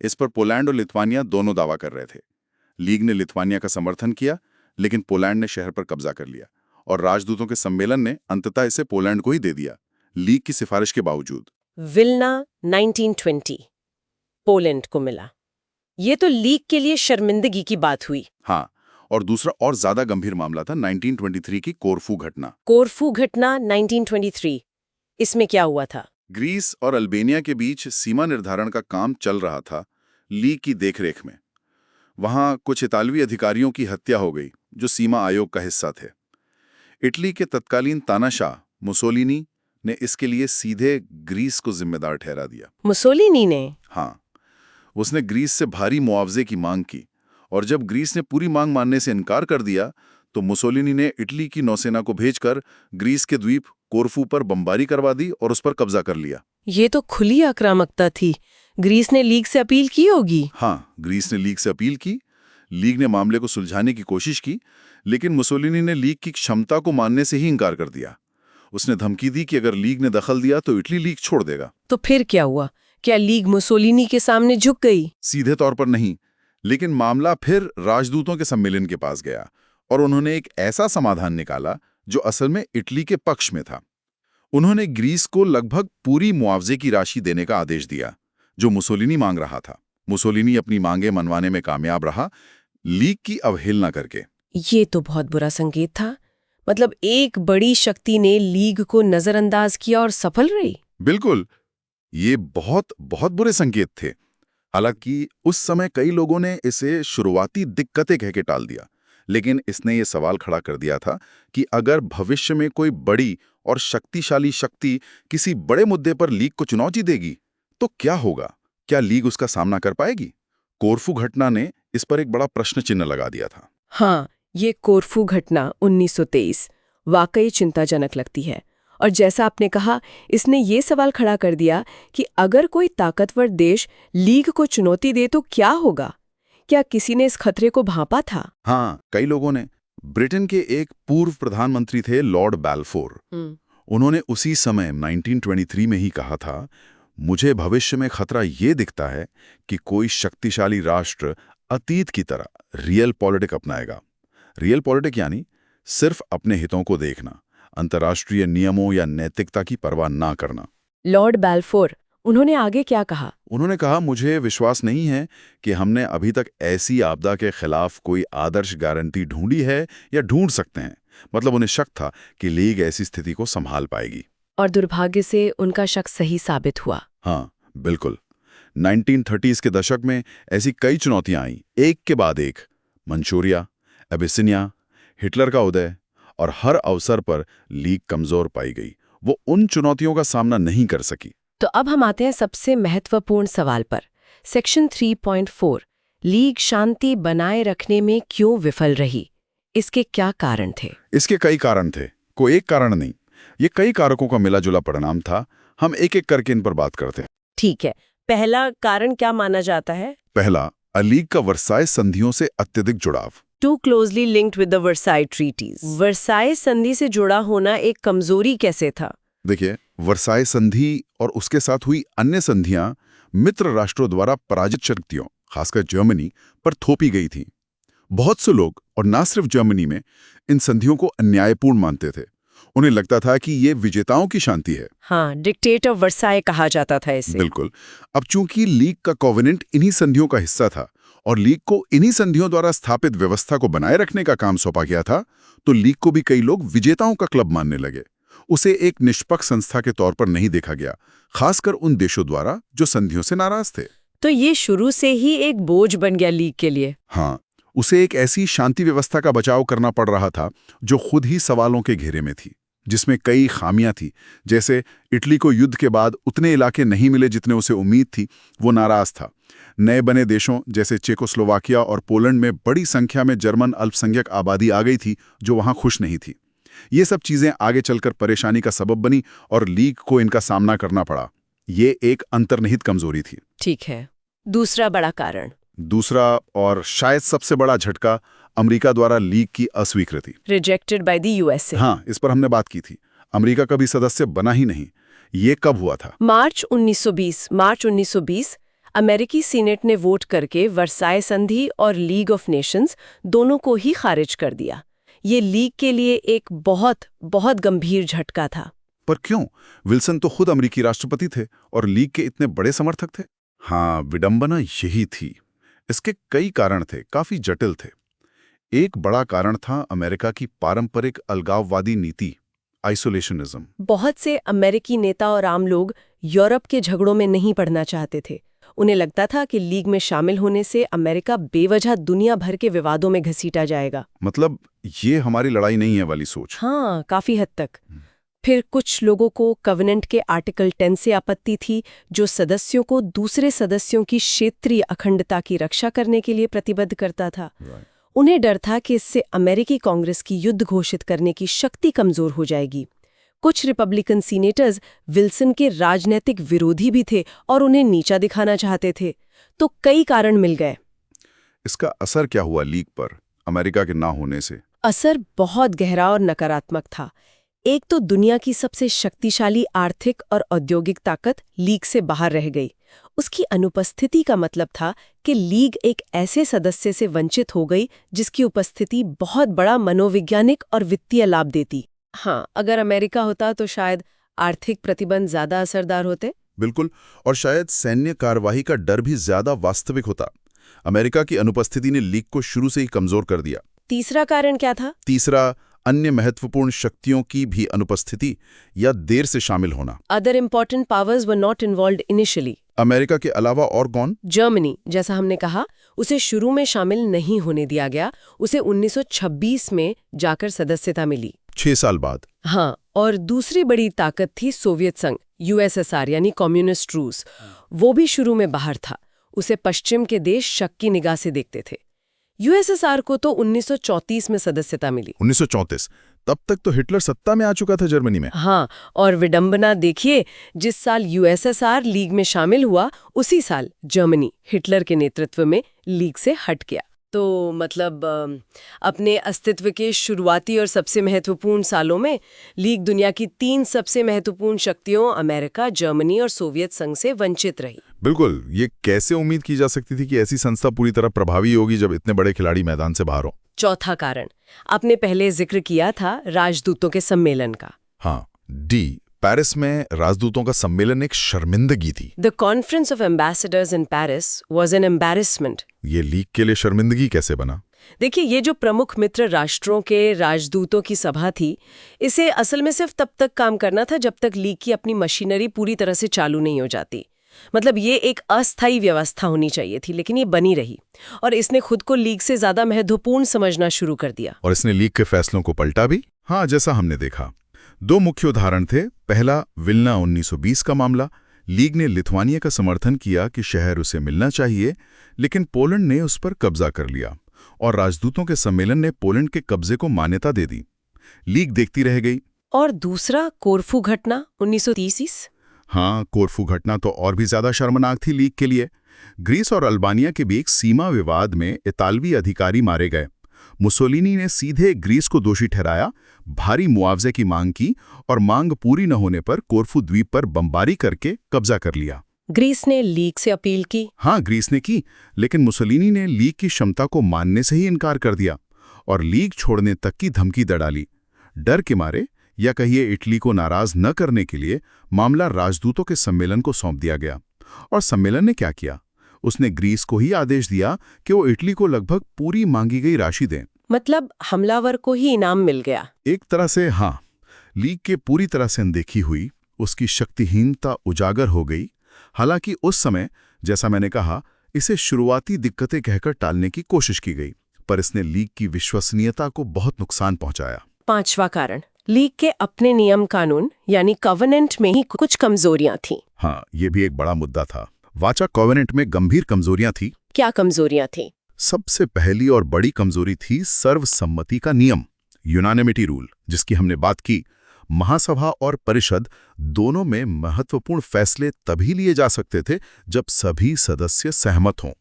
इस पर पोलैंड और लिथुआनिया दोनों दावा कर रहे थे। लीग ने लिथुआनिया का समर्थन किया, लेकिन पोलैंड ने शहर पर कब्जा कर लिया और राजदूतों के सम्मेलन ने अंततः इसे पोलैंड को ही दे दिया, लीग की सिफारिश के बावजूद। विल्ना 1920 पोलैंड को मिला। ये तो लीग के लिए शर्मिंदगी की बात हुई। हाँ, और दूसरा और ज्यादा गंभीर मामला था 1923 की कोरफू घटना। कोरफू घटना 1923, इसमें क्या हुआ था? ग्रीस और अल्बेनिया के बीच सीमा निर्धारण का काम चल रहा था लीग की देखरेख में। वहां कुछ इतालवी अधिकारियों की हत्या हो गई जो सीमा आयोग का हिस्सा थे। इटली के तत्कालीन तानाशाह मुसोलिनी ने इसके लिए सीधे ग्रीस को जिम्मेदार ठहरा दिया। मुसोलिनी ने? हाँ, उसने ग्रीस से भारी मुआवजे की मांग की और जब ग्रीस ने पूरी मांग मानने से इनकार कर दिया तो मुसोलिनी ने इटली की नौसेना को भेजकर ग्रीस के द्वीप कोरफू पर बमबारी करवा दी और उस पर कब्जा कर लिया। ये तो खुली आक्रामकता थी। ग्रीस ने लीग से अपील की होगी। हाँ, ग्रीस ने लीग से अपील की। लीग ने मामले को सुलझाने की कोशिश की, लेकिन मुसोलिनी ने लीग की क्षमता को मानने से ही इंकार कर दिया। उसने धमकी दी कि अगर लीग ने दखल दिया तो इटली लीग छोड़ देगा। तो फिर क्या हुआ? क्या लीग मुसोलिनी के सामने झुक गई? सीधे तौर पर नहीं, लेकिन मामला फिर राजदूतों के सम्मेलन के पास गया और उन्होंने एक ऐसा समाधान निकाला जो असल में इटली के पक्ष में था। उन्होंने ग्रीस को लगभग पूरी मुआवजे की राशि देने का आदेश दिया जो मुसोलिनी मांग रहा था। मुसोलिनी अपनी मांगे मनवाने में कामयाब रहा, लीग की अवहेलना करके। ये तो बहुत बुरा संकेत था। मतलब एक बड़ी शक्ति ने लीग को नजरअंदाज किया और सफल रही। बिल्कुल, ये बहुत बहुत बुरे संकेत थे। हालांकि उस समय कई लोगों ने इसे शुरुआती दिक्कतें कह के टाल दिया, लेकिन इसने ये सवाल खड़ा कर दिया था कि अगर भविष्य में कोई बड़ी और शक्तिशाली शक्ति किसी बड़े मुद्दे पर लीग को चुनौती देगी तो क्या होगा? क्या लीग उसका सामना कर पाएगी? कोरफू घटना ने इस पर एक बड़ा प्रश्न चिन्ह लगा दिया था। हाँ, ये कोरफू घटना 1923 वाकई चिंताजनक लगती है। और जैसा आपने कहा, इसने ये सवाल खड़ा कर दिया कि अगर कोई ताकतवर देश लीग को चुनौती दे तो क्या होगा? क्या किसी ने इस खतरे को भांपा था? हाँ, कई लोगों ने। ब्रिटेन के एक पूर्व प्रधानमंत्री थे लॉर्ड बैलफोर। उन्होंने उसी समय 1923 में ही कहा था, मुझे भविष्य में खतरा ये दिखता है कि कोई शक्तिशाली राष्ट्र अतीत की तरह रियल पॉलिटिक अपनाएगा। रियल पॉलिटिक यानी सिर्फ अपने हितों को देखना, अंतर्राष्ट्रीय नियमों या नैतिकता की परवाह ना करना। लॉर्ड बैलफोर, उन्होंने आगे क्या कहा? उन्होंने कहा, मुझे विश्वास नहीं है कि हमने अभी तक ऐसी आपदा के खिलाफ कोई आदर्श गारंटी ढूंढी है या ढूंढ सकते हैं। मतलब उन्हें शक था कि लीग ऐसी स्थिति को संभाल पाएगी। और दुर्भाग्य से उनका शक सही साबित हुआ। हाँ, बिल्कुल। 1930s के दशक में ऐसी कई चुनौतियां आईं, एक के बाद एक। मंचूरिया, एबिसिनिया, हिटलर का उदय, और हर अवसर पर लीग कमजोर पाई गई। वो उन चुनौतियों का सामना नहीं कर सकी। तो अब हम आते हैं सबसे महत्वपूर्ण सवाल पर। सेक्शन 3.4 लीग शांति बनाए रखने में क्यों विफल रही? इसके क्या कारण थे? इसके कई कारण थे, कोई एक कारण नहीं। ये कई कारकों का मिला जुला परिणाम था। हम एक एक करके इन पर बात करते हैं। ठीक है, पहला कारण क्या माना जाता है? पहला, लीग का वर्साई संधियों से अत्यधिक जुड़ाव। To closely linked with the Versailles treaties. Versailles संधि से जुड़ा होना एक कमजोरी कैसे था? देखिए, वर्साई संधि और उसके साथ हुई अन्य संधियां मित्र राष्ट्रों द्वारा पराजित शक्तियों, खासकर जर्मनी, पर थोपी गई थी। बहुत से लोग, और ना सिर्फ जर्मनी में, इन संधियों को अन्यायपूर्ण मानते थे। उन्हें लगता था कि ये विजेताओं की शांति है। हाँ, डिक्टेट ऑफ वर्साई कहा जाता था इसे। बिल्कुल। अब चूंकि लीग का कोवेनेंट इन्हीं संधियों का हिस्सा था और लीग को इन्हीं संधियों द्वारा स्थापित व्यवस्था को बनाए रखने का काम सौंपा गया था, तो लीग को भी कई लोग विजेताओं का क्लब मानने लगे। उसे एक निष्पक्ष संस्था के तौर पर नहीं देखा गया, खासकर उन देशों द्वारा जो संधियों से नाराज थे। तो ये शुरू से ही एक बोझ बन गया लीग के लिए। हाँ, उसे एक ऐसी शांति व्यवस्था का बचाव करना पड़ रहा था जो खुद ही सवालों के घेरे में थी, जिसमें कई खामियां थी। जैसे इटली को युद्ध के बाद उतने इलाके नहीं मिले जितने उसे उम्मीद थी, वो नाराज था। नए बने देशों जैसे चेकोस्लोवाकिया और पोलैंड में बड़ी संख्या में जर्मन अल्पसंख्यक आबादी आ गई थी जो वहां खुश नहीं थी। ये सब चीजें आगे चलकर परेशानी का सबब बनी और लीग को इनका सामना करना पड़ा। ये एक अंतर्निहित कमजोरी थी। ठीक है, दूसरा बड़ा कारण। दूसरा और शायद सबसे बड़ा झटका, अमेरिका द्वारा लीग की अस्वीकृति। Rejected by the USA. हाँ, इस पर हमने बात की थी। अमेरिका कभी सदस्य बना ही नहीं। ये कब हुआ था? मार्च 1920 अमेरिकी सीनेट ने वोट करके वर्साई संधि और लीग ऑफ नेशंस दोनों को ही खारिज कर दिया। ये लीग के लिए एक बहुत बहुत गंभीर झटका था। पर क्यों? विल्सन तो खुद अमेरिकी राष्ट्रपति थे और लीग के इतने बड़े समर्थक थे। हाँ, विडंबना यही थी। इसके कई कारण थे, काफी जटिल थे। एक बड़ा कारण था अमेरिका की पारंपरिक अलगाववादी नीति, आइसोलेशनिज्म। बहुत से अमेरिकी नेता और आम लोग यूरोप के झगड़ों में नहीं पड़ना चाहते थे। उन्हें लगता था कि लीग में शामिल होने से अमेरिका बेवजह दुनिया भर के विवादों में घसीटा जाएगा। मतलब ये हमारी लड़ाई नहीं है वाली सोच। हाँ, काफी हद तक। फिर कुछ लोगों को कवेनेंट के आर्टिकल 10 से आपत्ति थी, जो सदस्यों को दूसरे सदस्यों की क्षेत्रीय अखंडता की रक्षा करने के लिए प्रतिबद्ध करता था। उन्हें डर था कि इससे अमेरिकी कांग्रेस की युद्ध घोषित करने की शक्ति कमजोर हो जाएगी। कुछ रिपब्लिकन सीनेटर्स विल्सन के राजनीतिक विरोधी भी थे और उन्हें नीचा दिखाना चाहते थे। तो कई कारण मिल गए। इसका असर क्या हुआ लीग पर, अमेरिका के ना होने से? असर बहुत गहरा और नकारात्मक था। एक तो दुनिया की सबसे शक्तिशाली आर्थिक और औद्योगिक ताकत लीग से बाहर रह गई। उसकी अनुपस्थिति का मतलब था कि लीग एक ऐसे सदस्य से वंचित हो गई जिसकी उपस्थिति बहुत बड़ा मनोवैज्ञानिक और वित्तीय लाभ देती। हाँ, अगर अमेरिका होता तो शायद आर्थिक प्रतिबंध ज्यादा असरदार होते। बिल्कुल, और शायद सैन्य कार्यवाही का डर भी ज्यादा वास्तविक होता। अमेरिका की अनुपस्थिति ने लीग को शुरू से ही कमजोर कर दिया। तीसरा कारण क्या था? तीसरा, अन्य महत्वपूर्ण शक्तियों की भी अनुपस्थिति या देर से शामिल होना। Other important powers were not involved initially. America के अलावा और कौन? जर्मनी, जैसा हमने कहा, उसे शुरू में शामिल नहीं होने दिया गया। उसे 1926 में जाकर सदस्यता मिली, 6 साल बाद। हाँ, और दूसरी बड़ी ताकत थी सोवियत संघ, यूएसएसआर यानी कम्युनिस्ट रूस। वो भी शुरू में बाहर था। उसे पश्चिम के देश शक की निगाह से देखते थे। यूएसएसआर को तो 1934 में सदस्यता मिली। 1934? तब तक तो हिटलर सत्ता में आ चुका था जर्मनी में। हाँ, और विडंबना देखिए, जिस साल यूएसएसआर लीग में शामिल हुआ, उसी साल जर्मनी हिटलर के नेतृत्व में लीग से हट गया। तो मतलब अपने अस्तित्व के शुरुआती और सबसे महत्वपूर्ण सालों में लीग दुनिया की 3 सबसे महत्वपूर्ण शक्तियों अमेरिका, जर्मनी और सोवियत संघ से वंचित रही। बिल्कुल, ये कैसे उम्मीद की जा सकती थी कि ऐसी संस्था पूरी तरह प्रभावी होगी जब इतने बड़े खिलाड़ी मैदान से बाहर हो? चौथा कारण, आपने पहले जिक्र किया था राजदूतों के सम्मेलन का। हाँ, डी, पेरिस में राजदूतों का सम्मेलन एक शर्मिंदगी थी। The conference of ambassadors in Paris was an embarrassment. ये लीग के लिए शर्मिंदगी कैसे बना? देखिए, ये जो प्रमुख मित्र राष्ट्रों के राजदूतों की सभा थी, इसे असल में सिर्फ तब तक काम करना था जब तक लीग की अपनी मशीनरी पूरी तरह से चालू नहीं हो जाती। मतलब ये एक अस्थायी व्यवस्था होनी चाहिए थी, लेकिन ये बनी रही और इसने खुद को लीग से ज्यादा महत्वपूर्ण समझना शुरू कर दिया। और इसने लीग के फैसलों को पलटा भी। हाँ, जैसा हमने देखा। 2 मुख्य उदाहरण थे। पहला, विल्ना 1920 का मामला, लीग ने लिथुआनिया का समर्थन किया कि शहर उसे मिलना चाहिए, लेकिन पोलैंड ने उस पर कब्जा कर लिया और राजदूतों के सम्मेलन ने पोलैंड के कब्जे को मान्यता दे दी। लीग देखती रह गई। और दूसरा कोरफू घटना 1930। हाँ, कोरफू घटना तो और भी ज्यादा शर्मनाक थी लीग के लिए। ग्रीस और अल्बानिया के बीच सीमा विवाद में इतालवी अधिकारी मारे गए। मुसोलिनी ने सीधे ग्रीस को दोषी ठहराया, भारी मुआवजे की मांग की और मांग पूरी न होने पर कोरफू द्वीप पर बमबारी करके कब्जा कर लिया। ग्रीस ने लीग से अपील की। हाँ, ग्रीस ने की, लेकिन मुसोलिनी ने लीग की क्षमता को मानने से ही इनकार कर दिया और लीग छोड़ने तक की धमकी दे डाली। डर के मारे, या कहिए इटली को नाराज न करने के लिए, मामला राजदूतों के सम्मेलन को सौंप दिया गया। और सम्मेलन ने क्या किया? उसने ग्रीस को ही आदेश दिया कि वो इटली को लगभग पूरी मांगी गई राशि दें। मतलब हमलावर को ही इनाम मिल गया। एक तरह से हाँ। लीग के पूरी तरह से अनदेखी हुई, उसकी शक्तिहीनता उजागर हो गई। हालांकि उस समय, जैसा मैंने कहा, इसे शुरुआती दिक्कतें कहकर टालने की कोशिश की गई, पर इसने लीग की विश्वसनीयता को बहुत नुकसान पहुंचाया। पांचवा कारण, लीग के अपने नियम कानून यानी कॉवेनेंट में ही कुछ कमजोरियां थीं। हाँ, ये भी एक बड़ा मुद्दा था। वाचा कॉवेनेंट में गंभीर कमजोरियां थी। क्या कमजोरियां थीं? सबसे पहली और बड़ी कमजोरी थी सर्वसम्मति का नियम, यूनानिमिटी रूल, जिसकी हमने बात की। महासभा और परिषद दोनों में महत्वपूर्ण फैसले तभी लिए जा सकते थे जब सभी सदस्य सहमत हों।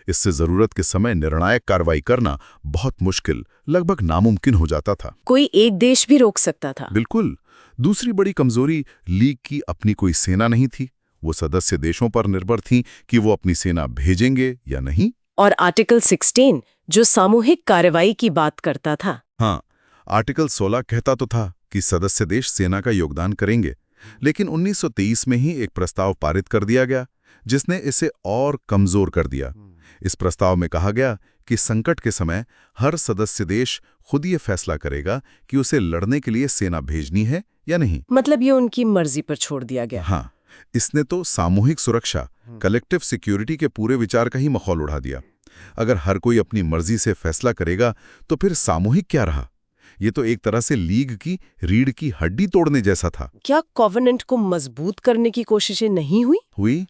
इससे जरूरत के समय निर्णायक कार्रवाई करना बहुत मुश्किल, लगभग नामुमकिन हो जाता था। कोई एक देश भी रोक सकता था। बिल्कुल। दूसरी बड़ी कमजोरी, लीग की अपनी कोई सेना नहीं थी। वो सदस्य देशों पर निर्भर थी कि वो अपनी सेना भेजेंगे या नहीं। और आर्टिकल 16 जो सामूहिक कार्रवाई की बात करता था। हाँ, आर्टिकल 16 कहता तो था कि सदस्य देश सेना का योगदान करेंगे, लेकिन 1923 में ही एक प्रस्ताव पारित कर दिया गया जिसने इसे और कमजोर कर दिया। इस प्रस्ताव में कहा गया कि संकट के समय हर सदस्य देश खुद ये फैसला करेगा कि उसे लड़ने के लिए सेना भेजनी है या नहीं। मतलब ये उनकी मर्जी पर छोड़ दिया गया। हाँ, इसने तो सामूहिक सुरक्षा, कलेक्टिव सिक्योरिटी के पूरे विचार का ही मखौल उड़ा दिया। अगर हर कोई अपनी मर्जी से फैसला करेगा तो फिर सामूहिक क्या रहा? ये तो एक तरह से लीग की रीढ़ की हड्डी तोड़ने जैसा था। क्या कॉवेनेंट को मजबूत करने की कोशिशें नहीं हुई?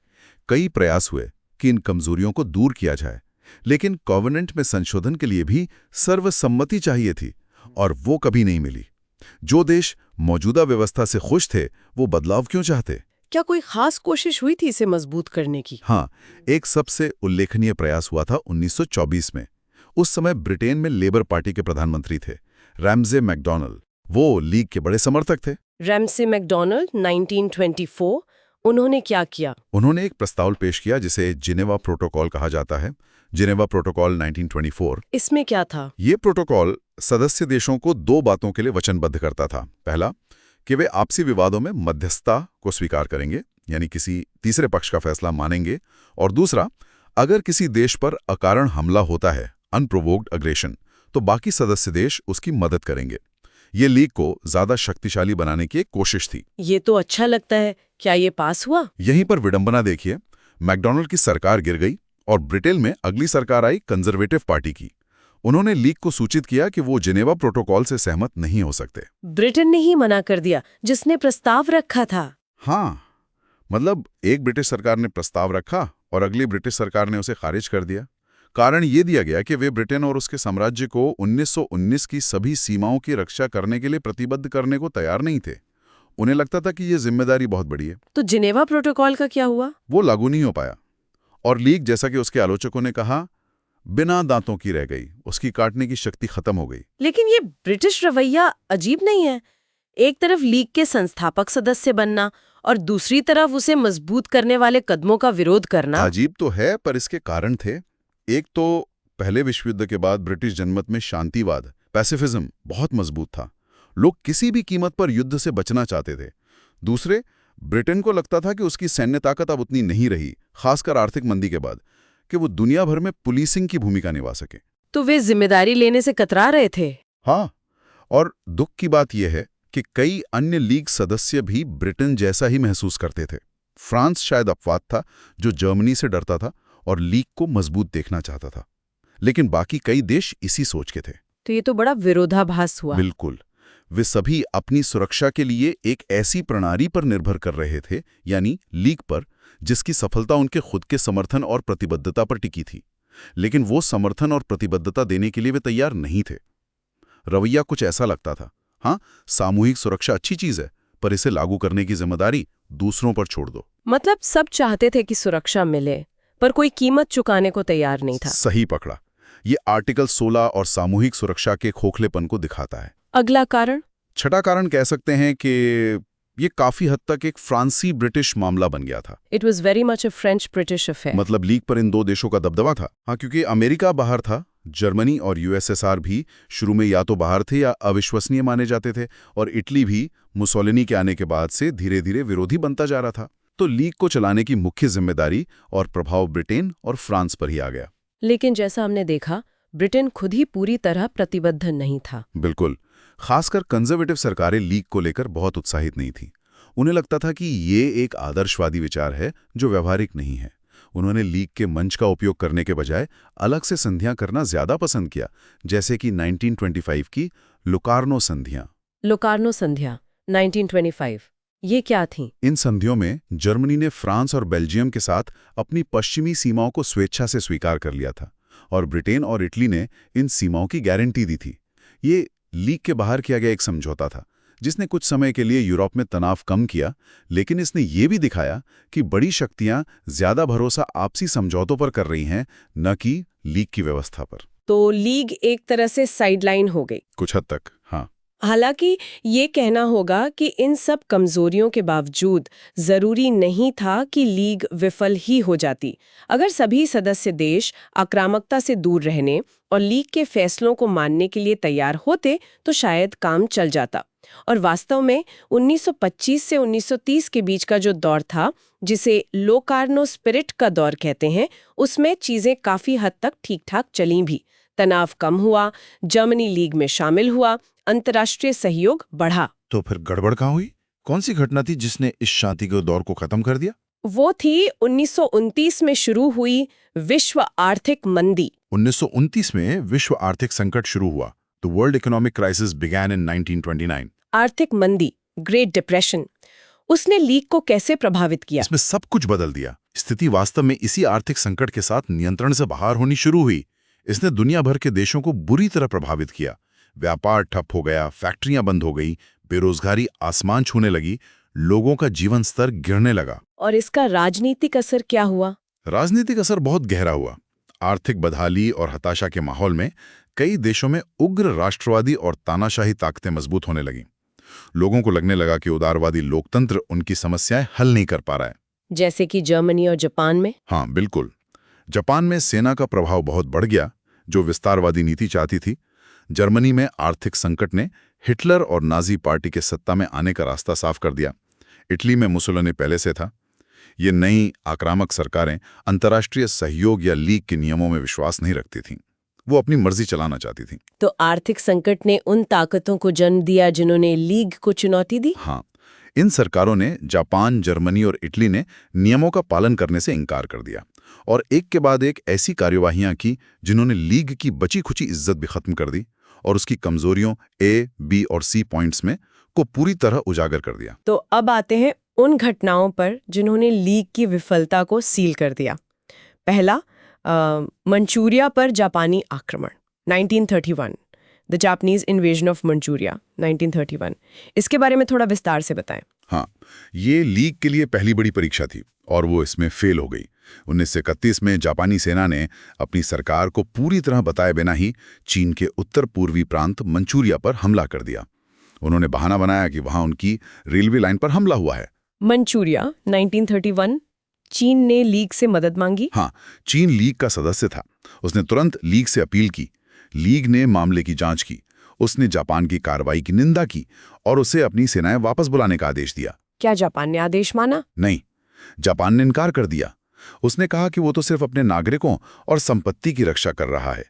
कई प्रयास हुए कि इन कमजोरियों को दूर किया जाए, लेकिन कॉवेनेंट में संशोधन के लिए भी सर्वसम्मति चाहिए थी और वो कभी नहीं मिली। जो देश मौजूदा व्यवस्था से खुश थे, वो बदलाव क्यों चाहते? क्या कोई खास कोशिश हुई थी इसे मजबूत करने की? हाँ, एक सबसे उल्लेखनीय प्रयास हुआ था 1924 में। उस समय ब्रिटेन में लेबर पार्टी के प्रधानमंत्री थे रैमजे मैकडॉनल्ड। वो लीग के बड़े समर्थक थे। Ramsay MacDonald 1924। उन्होंने क्या किया? उन्होंने एक प्रस्ताव पेश किया जिसे जिनेवा प्रोटोकॉल कहा जाता है। Geneva protocol 1924। इसमें क्या था? ये प्रोटोकॉल सदस्य देशों को दो बातों के लिए वचनबद्ध करता था। पहला, कि वे आपसी विवादों में मध्यस्थता को स्वीकार करेंगे, यानी किसी तीसरे पक्ष का फैसला मानेंगे। और दूसरा, अगर किसी देश पर अकारण हमला होता है, अनप्रोवोक्ड अग्रेशन, तो बाकी सदस्य देश उसकी मदद करेंगे। ये लीग को ज्यादा शक्तिशाली बनाने की एक कोशिश थी। ये तो अच्छा लगता है। क्या ये पास हुआ? यहीं पर विडंबना देखिए, मैकडॉनल्ड की सरकार गिर गई और ब्रिटेन में अगली सरकार आई कंजर्वेटिव पार्टी की। उन्होंने लीग को सूचित किया कि वो जिनेवा प्रोटोकॉल से सहमत नहीं हो सकते। ब्रिटेन ने ही मना कर दिया, जिसने प्रस्ताव रखा था। हाँ, मतलब एक ब्रिटिश सरकार ने प्रस्ताव रखा और अगली ब्रिटिश सरकार ने उसे खारिज कर दिया। कारण ये दिया गया कि वे ब्रिटेन और उसके साम्राज्य को 1919 की सभी सीमाओं की रक्षा करने के लिए प्रतिबद्ध करने को तैयार नहीं थे। उन्हें लगता था कि ये जिम्मेदारी बहुत बड़ी है। तो जिनेवा प्रोटोकॉल का क्या हुआ? वो लागू नहीं हो पाया और लीग, जैसा कि उसके आलोचकों ने कहा, बिना दांतों की रह गई। उसकी काटने की शक्ति खत्म हो गई। लेकिन ये ब्रिटिश रवैया अजीब नहीं है? एक तरफ लीग के संस्थापक सदस्य बनना और दूसरी तरफ उसे मजबूत करने वाले कदमों का विरोध करना। अजीब तो है, पर इसके कारण थे। एक तो पहले विश्व युद्ध के बाद ब्रिटिश जनमत में शांतिवाद, पैसिफिज्म बहुत मजबूत था। लोग किसी भी कीमत पर युद्ध से बचना चाहते थे। दूसरे, ब्रिटेन को लगता था कि उसकी सैन्य ताकत अब उतनी नहीं रही, खासकर आर्थिक मंदी के बाद, कि वो दुनिया भर में पुलिसिंग की भूमिका निभा सके। तो वे जिम्मेदारी लेने से कतरा रहे थे। हाँ, और दुख की बात यह है कि कई अन्य लीग सदस्य भी ब्रिटेन जैसा ही महसूस करते थे। फ्रांस शायद अपवाद था, जो जर्मनी से डरता था और लीग को मजबूत देखना चाहता था, लेकिन बाकी कई देश इसी सोच के थे। तो ये तो बड़ा विरोधाभास हुआ। बिल्कुल। वे सभी अपनी सुरक्षा के लिए एक ऐसी प्रणाली पर निर्भर कर रहे थे, यानी लीग पर, जिसकी सफलता उनके खुद के समर्थन और प्रतिबद्धता पर टिकी थी। लेकिन वो समर्थन और प्रतिबद्धता देने के लिए वे तैयार नहीं थे। रवैया कुछ ऐसा लगता था, हाँ, सामूहिक सुरक्षा अच्छी चीज है, पर इसे लागू करने की जिम्मेदारी दूसरों पर छोड़ दो। मतलब सब चाहते थे कि सुरक्षा मिले, पर कोई कीमत चुकाने को तैयार नहीं था। सही पकड़ा। ये आर्टिकल 16 और सामूहिक सुरक्षा के खोखलेपन को दिखाता है। अगला कारण? छठा कारण कह सकते हैं कि ये काफी हद तक एक फ्रांसी ब्रिटिश मामला बन गया था। It was very much a French British affair. मतलब लीग पर इन दो देशों का दबदबा था। हाँ, क्योंकि अमेरिका बाहर था, जर्मनी और यूएसएसआर भी शुरू में या तो बाहर थे या अविश्वसनीय माने जाते थे, और इटली भी मुसोलिनी के आने के बाद से धीरे धीरे विरोधी बनता जा रहा था। तो लीग को चलाने की मुख्य जिम्मेदारी और प्रभाव ब्रिटेन और फ्रांस पर ही आ गया। लेकिन जैसा हमने देखा, ब्रिटेन खुद ही पूरी तरह प्रतिबद्ध नहीं था। बिल्कुल। खासकर कंजर्वेटिव सरकारें लीग को लेकर बहुत उत्साहित नहीं थी। उन्हें लगता था कि ये एक आदर्शवादी विचार है जो व्यवहारिक नहीं है। उन्होंने लीग के मंच का उपयोग करने के बजाय अलग से संधियां करना ज्यादा पसंद किया, जैसे कि 1925 की लोकार्नो संधियां। लोकार्नो संधियां 1925, ये क्या थी? इन संधियों में जर्मनी ने फ्रांस और बेल्जियम के साथ अपनी पश्चिमी सीमाओं को स्वेच्छा से स्वीकार कर लिया था, और ब्रिटेन और इटली ने इन सीमाओं की गारंटी दी थी। ये लीग के बाहर किया गया एक समझौता था, जिसने कुछ समय के लिए यूरोप में तनाव कम किया, लेकिन इसने ये भी दिखाया कि बड़ी शक्तियां ज्यादा भरोसा आपसी समझौतों पर कर रही हैं, न कि लीग की व्यवस्था पर। तो लीग एक तरह से साइडलाइन हो गई कुछ हद तक, हाँ। हालांकि ये कहना होगा कि इन सब कमजोरियों के बावजूद जरूरी नहीं था कि लीग विफल ही हो जाती। अगर सभी सदस्य देश आक्रामकता से दूर रहने और लीग के फैसलों को मानने के लिए तैयार होते तो शायद काम चल जाता। और वास्तव में 1925 से 1930 के बीच का जो दौर था, जिसे लोकार्नो स्पिरिट का दौर कहते हैं, उसमें चीजें काफी हद तक ठीक-ठाक चलीं भी। तनाव कम हुआ, जर्मनी लीग में शामिल हुआ, अंतर्राष्ट्रीय सहयोग बढ़ा। तो फिर गड़बड़ कहाँ हुई? कौन सी घटना थी जिसने इस शांति के दौर को खत्म कर दिया? वो थी 1929 में शुरू हुई विश्व आर्थिक मंदी। 1929 में विश्व आर्थिक संकट शुरू हुआ। The world economic crisis began इन 1929। आर्थिक मंदी, ग्रेट डिप्रेशन, उसने लीग को कैसे प्रभावित किया? इसमें सब कुछ बदल दिया। स्थिति वास्तव में इसी आर्थिक संकट के साथ नियंत्रण से बाहर होनी शुरू हुई। इसने दुनिया भर के देशों को बुरी तरह प्रभावित किया। व्यापार ठप हो गया, फैक्ट्रियां बंद हो गई, बेरोजगारी आसमान छूने लगी, लोगों का जीवन स्तर गिरने लगा। और इसका राजनीतिक असर क्या हुआ? राजनीतिक असर बहुत गहरा हुआ। आर्थिक बदहाली और हताशा के माहौल में कई देशों में उग्र राष्ट्रवादी और तानाशाही ताकतें मजबूत होने लगीं। लोगों को लगने लगा कि उदारवादी लोकतंत्र उनकी समस्याएं हल नहीं कर पा रहा है। जैसे कि जर्मनी और जापान में? हाँ, बिल्कुल। जापान में सेना का प्रभाव बहुत बढ़ गया, जो विस्तारवादी नीति चाहती थी। जर्मनी में आर्थिक संकट ने हिटलर और नाजी पार्टी के सत्ता में आने का रास्ता साफ कर दिया। इटली में मुसोलिनी पहले से था। ये नई आक्रामक सरकारें अंतर्राष्ट्रीय सहयोग या लीग के नियमों में विश्वास नहीं रखती थीं। वो अपनी मर्जी चलाना चाहती थीं। तो आर्थिक संकट ने उन ताकतों को जन्म दिया जिन्होंने लीग को चुनौती दी? हाँ, इन सरकारों ने, जापान, जर्मनी और इटली ने, नियमों का पालन करने से इनकार कर दिया और एक के बाद एक ऐसी कार्यवाहियां की जिन्होंने लीग की बची खुची इज्जत भी खत्म कर दी और उसकी कमजोरियों A, B और C पॉइंट्स में को पूरी तरह उजागर कर दिया। तो अब आते हैं उन घटनाओं पर जिन्होंने लीग की विफलता को सील कर दिया। पहला, मंचूरिया पर जापानी आक्रमण 1931, the Japanese invasion of Manchuria 1931। इसके बारे में थोड़ा विस्तार से बताएं। हाँ, ये लीग के लिए पहली बड़ी परीक्षा थी और वो इसमें फेल हो गई। 1931 में जापानी सेना ने अपनी सरकार को पूरी तरह बताए बिना ही चीन के उत्तर पूर्वी प्रांत मंचूरिया पर हमला कर दिया। उन्होंने बहाना बनाया कि वहां उनकी रेलवे लाइन पर हमला हुआ है। मंचूरिया 1931, चीन ने लीग से मदद मांगी? हाँ, चीन लीग का सदस्य था। उसने तुरंत लीग से अपील की। लीग ने मामले की जांच की। उसने जापान की कार्रवाई की निंदा की और उसे अपनी सेनाएं वापस बुलाने का आदेश दिया। क्या जापान ने आदेश माना? नहीं, जापान ने इनकार कर दिया। उसने कहा कि वो तो सिर्फ अपने नागरिकों और संपत्ति की रक्षा कर रहा है।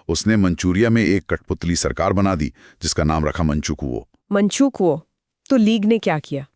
उसने मंचूरिया में एक कठपुतली सरकार बना दी जिसका नाम रखा मंचुकुओ। मंचुकुओ। तो लीग ने क्या किया?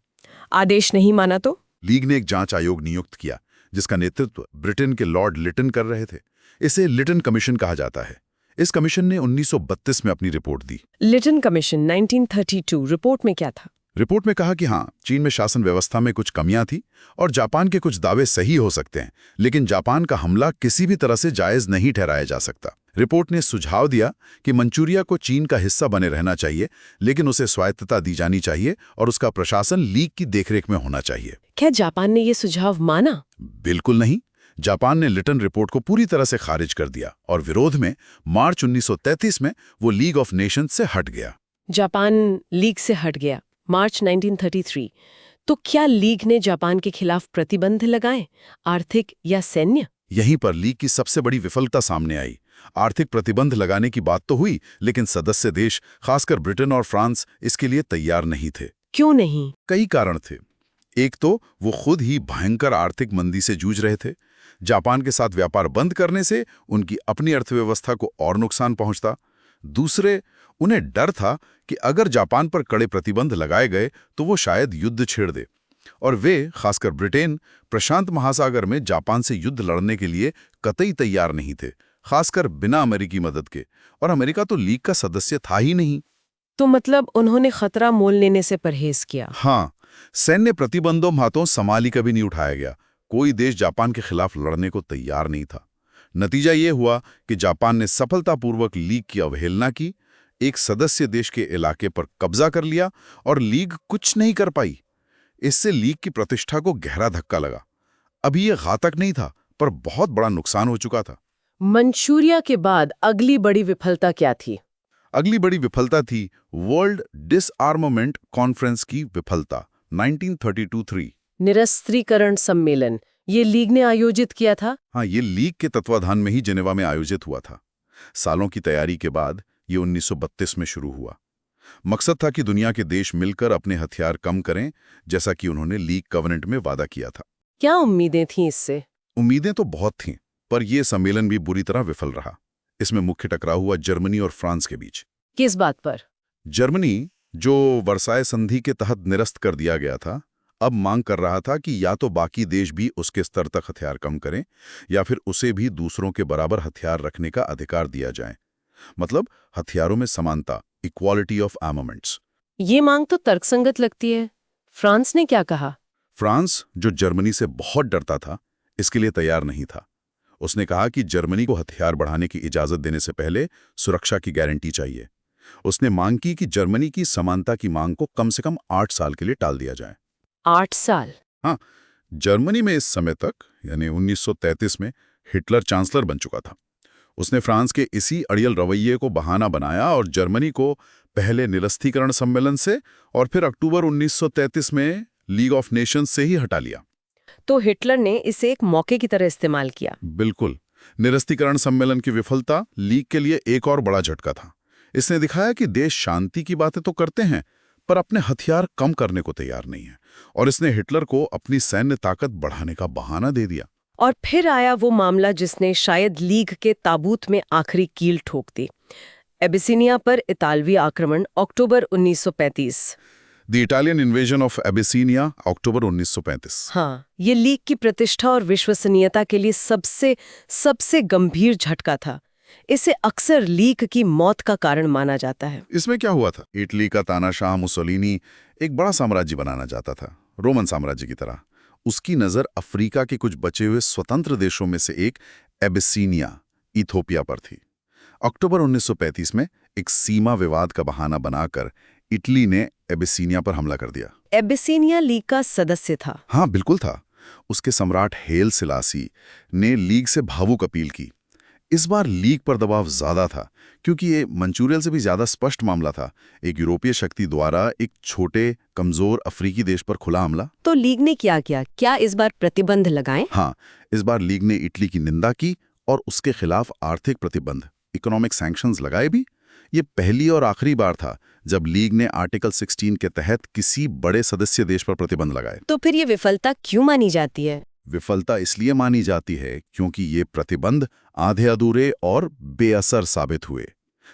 आदेश नहीं माना तो? लीग ने एक जांच आयोग नियुक्त किया जिसका नेतृत्व ब्रिटेन के लॉर्ड लिटन कर रहे थे। इसे लिटन कमीशन कहा जाता है। इस कमीशन ने 1932 में अपनी रिपोर्ट दी। लिटन कमीशन 1932 रिपोर्ट में क्या था? रिपोर्ट में कहा कि हाँ, चीन में शासन व्यवस्था में कुछ कमियां थी और जापान के कुछ दावे सही हो सकते हैं, लेकिन जापान का हमला किसी भी तरह से जायज नहीं ठहराया जा सकता। रिपोर्ट ने सुझाव दिया कि मंचूरिया को चीन का हिस्सा बने रहना चाहिए, लेकिन उसे स्वायत्तता दी जानी चाहिए और उसका प्रशासन लीग की देखरेख में होना चाहिए। क्या जापान ने ये सुझाव माना? बिल्कुल नहीं। जापान ने लिटन रिपोर्ट को पूरी तरह से खारिज कर दिया और विरोध में मार्च 1933 में वो लीग ऑफ नेशंस से हट गया। जापान लीग से हट गया मार्च 1933। तो क्या लीग ने जापान के खिलाफ प्रतिबंध लगाए, आर्थिक या सैन्य? यहीं पर लीग की सबसे बड़ी विफलता सामने आई। आर्थिक प्रतिबंध लगाने की बात तो हुई, लेकिन सदस्य देश, खासकर ब्रिटेन और फ्रांस, इसके लिए तैयार नहीं थे। क्यों नहीं? कई कारण थे। एक तो वो खुद ही भयंकर आर्थिक मंदी से जूझ रहे थे। जापान के साथ व्यापार बंद करने से उनकी अपनी अर्थव्यवस्था को और नुकसान पहुंचता। दूसरे, उन्हें डर था कि अगर जापान पर कड़े प्रतिबंध लगाए गए तो वो शायद युद्ध छेड़ दे, और वे, खासकर ब्रिटेन, प्रशांत महासागर में जापान से युद्ध लड़ने के लिए कतई तैयार नहीं थे, खासकर बिना अमेरिकी मदद के, और अमेरिका तो लीग का सदस्य था ही नहीं। तो मतलब उन्होंने खतरा मोल लेने से परहेज किया। हाँ, सैन्य प्रतिबंधों हाथों समाली कभी नहीं उठाया गया। कोई देश जापान के खिलाफ लड़ने को तैयार नहीं था। नतीजा ये हुआ कि जापान ने सफलतापूर्वक लीग की अवहेलना की, एक सदस्य देश के इलाके पर कब्जा कर लिया और लीग कुछ नहीं कर पाई। इससे लीग की प्रतिष्ठा को गहरा धक्का लगा। अभी यह घातक नहीं था, पर बहुत बड़ा नुकसान हो चुका था। मंचूरिया के बाद अगली बड़ी विफलता क्या थी? अगली बड़ी विफलता थी वर्ल्ड डिसआर्मामेंट कॉन्फ्रेंस की विफलता 1932-3। निरस्त्रीकरण सम्मेलन, ये लीग ने आयोजित किया था? हाँ, ये लीग के तत्वाधान में ही जिनेवा में आयोजित हुआ था। सालों की तैयारी के बाद ये 1932 में शुरू हुआ। मकसद था कि दुनिया के देश मिलकर अपने हथियार कम करें, जैसा कि उन्होंने लीग कवेनेंट में वादा किया था। क्या उम्मीदें थीं इससे? उम्मीदें तो बहुत थीं, पर यह सम्मेलन भी बुरी तरह विफल रहा। इसमें मुख्य टकराव हुआ जर्मनी और फ्रांस के बीच। किस बात पर? जर्मनी, जो वर्साय संधि के तहत निरस्त कर दिया गया था, अब मांग कर रहा था कि या तो बाकी देश भी उसके स्तर तक हथियार कम करें, या फिर उसे भी दूसरों के बराबर हथियार रखने का अधिकार दिया जाए। मतलब हथियारों में समानता, इक्वालिटी ऑफ आर्मामेंट्स। ये मांग तो तर्कसंगत लगती है। फ्रांस ने क्या कहा? फ्रांस, जो जर्मनी से बहुत डरता था, इसके लिए तैयार नहीं था। उसने कहा कि जर्मनी को हथियार बढ़ाने की इजाजत देने से पहले सुरक्षा की गारंटी चाहिए। उसने मांग की कि जर्मनी की समानता की मांग को कम से कम 8 साल के लिए टाल दिया जाए। 8 साल? हाँ, जर्मनी में इस समय तक, यानी 1933 में, हिटलर चांसलर बन चुका था। उसने फ्रांस के इसी अड़ियल रवैये को बहाना बनाया और जर्मनी को पहले निरस्तीकरण सम्मेलन से और फिर अक्टूबर 1933 में लीग ऑफ नेशंस से ही हटा लिया। तो हिटलर ने इसे एक मौके की तरह इस्तेमाल किया। बिल्कुल। निरस्तीकरण सम्मेलन की विफलता लीग के लिए एक और बड़ा झटका था। इसने दिखाया कि देश शांति की बातें तो करते हैं, पर अपने हथियार कम करने को तैयार नहीं है, और इसने हिटलर को अपनी सैन्य ताकत बढ़ाने का बहाना दे दिया। और फिर आया वो मामला जिसने शायद लीग के ताबूत में आखिरी कील ठोक दी। एबिसिनिया पर इतालवी आक्रमण, अक्टूबर 1935। The Italian invasion of Abyssinia, October 1935। हाँ, ये लीग की प्रतिष्ठा और विश्वसनीयता के लिए सबसे गंभीर झटका था। इसे अक्सर लीग की मौत का कारण माना जाता है। इसमें क्या हुआ था? इटली का तानाशाह मुसोलिनी एक बड़ा साम्राज्य बनाना चाहता था, रोमन साम्राज्य की तरह। उसकी नज़र अफ्रीका के कुछ बचे हुए स्वतंत्र देशों में से एक एबिसिनिया, इथोपिया पर थी। अक्टूबर 1935 में एक सीमा विवाद का बहाना बनाकर इटली ने एबिसिनिया पर हमला कर दिया। एबिसिनिया लीग का सदस्य था? हाँ, बिल्कुल था। उसके सम्राट हेल सिलासी ने लीग से भावुक अपील की। इस बार लीग पर दबाव ज्यादा था, क्योंकि ये मंचूरियल से भी ज्यादा स्पष्ट मामला था। एक यूरोपीय शक्ति द्वारा एक छोटे, कमजोर अफ्रीकी देश पर खुला हमला। तो लीग ने क्या किया? क्या इस बार प्रतिबंध लगाए? हाँ, इस बार लीग ने इटली की निंदा की और उसके खिलाफ आर्थिक प्रतिबंध, इकोनॉमिक सैंक्शंस लगाए भी। ये पहली और आखिरी बार था जब लीग ने आर्टिकल 16 के तहत किसी बड़े सदस्य देश पर प्रतिबंध लगाए। तो फिर ये विफलता क्यों मानी जाती है? विफलता इसलिए मानी जाती है क्योंकि ये प्रतिबंध आधे अधूरे और बेअसर साबित हुए।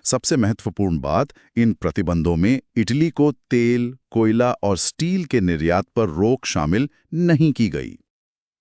सबसे महत्वपूर्ण बात, इन प्रतिबंधों में इटली को तेल, कोयला और स्टील के निर्यात पर रोक शामिल नहीं की गई।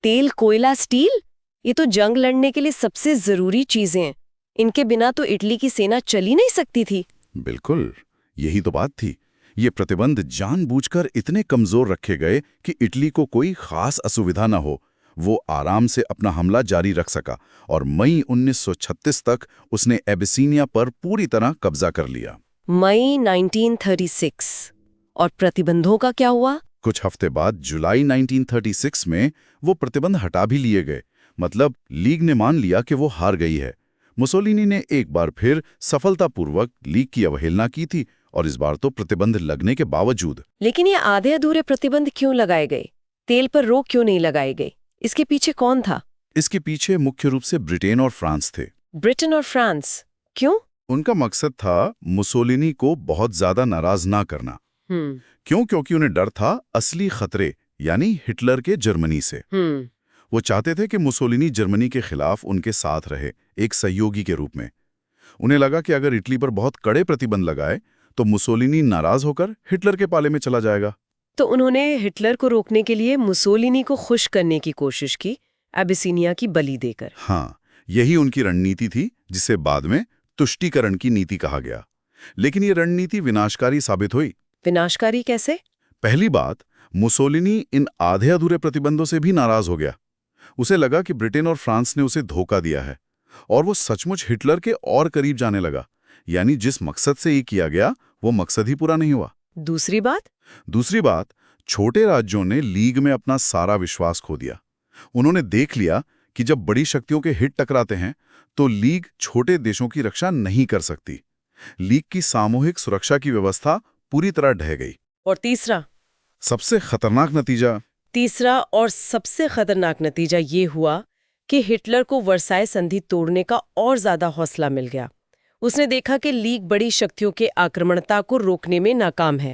तेल, कोयला, स्टील, ये तो जंग लड़ने के लिए सबसे जरूरी चीजें हैं। इनके बिना तो इटली की सेना चल ही नहीं सकती थी। बिल्कुल, यही तो बात थी। ये प्रतिबंध जानबूझकर इतने कमजोर रखे गए कि इटली को कोई खास असुविधा न हो। वो आराम से अपना हमला जारी रख सका और मई 1936 तक उसने एबिसीनिया पर पूरी तरह कब्जा कर लिया। मई 1936। और प्रतिबंधों का क्या हुआ? कुछ हफ्ते बाद जुलाई 1936 में वो प्रतिबंध हटा भी लिए गए। मतलब लीग ने मान लिया कि वो हार गई है। मुसोलिनी ने एक बार फिर सफलतापूर्वक लीग की अवहेलना की थी और इस बार तो प्रतिबंध लगने के बावजूद। लेकिन ये आधे अधूरे प्रतिबंध क्यों लगाए गए? तेल पर रोक क्यों नहीं लगाई गई? इसके पीछे कौन था? इसके पीछे मुख्य रूप से ब्रिटेन और फ्रांस थे। ब्रिटेन और फ्रांस क्यों? उनका मकसद था मुसोलिनी को बहुत ज्यादा नाराज ना करना। क्यों? क्योंकि उन्हें डर था असली खतरे यानी हिटलर के जर्मनी से। वो चाहते थे कि मुसोलिनी जर्मनी के खिलाफ उनके साथ रहे, एक सहयोगी के रूप में। उन्हें लगा कि अगर इटली पर बहुत कड़े प्रतिबंध लगाए तो मुसोलिनी नाराज होकर हिटलर के पाले में चला जाएगा। तो उन्होंने हिटलर को रोकने के लिए मुसोलिनी को खुश करने की कोशिश की, एबिसीनिया की बलि देकर। हाँ, यही उनकी रणनीति थी, जिसे बाद में तुष्टीकरण की नीति कहा गया। लेकिन ये रणनीति विनाशकारी साबित हुई। विनाशकारी कैसे? पहली बात, मुसोलिनी इन आधे अधूरे प्रतिबंधों से भी नाराज हो गया। उसे लगा कि ब्रिटेन और फ्रांस ने उसे धोखा दिया है और वो सचमुच हिटलर के और करीब जाने लगा। यानी जिस मकसद से ये किया गया वो मकसद ही पूरा नहीं हुआ। दूसरी बात, छोटे राज्यों ने लीग में अपना सारा विश्वास खो दिया। उन्होंने देख लिया कि जब बड़ी शक्तियों के हित टकराते हैं तो लीग छोटे देशों की रक्षा नहीं कर सकती। लीग की सामूहिक सुरक्षा की व्यवस्था पूरी तरह ढह गई। और तीसरा और सबसे खतरनाक नतीजा ये हुआ कि हिटलर को वर्साई संधि तोड़ने का और ज्यादा हौसला मिल गया। उसने देखा कि लीग बड़ी शक्तियों के आक्रमणता को रोकने में नाकाम है।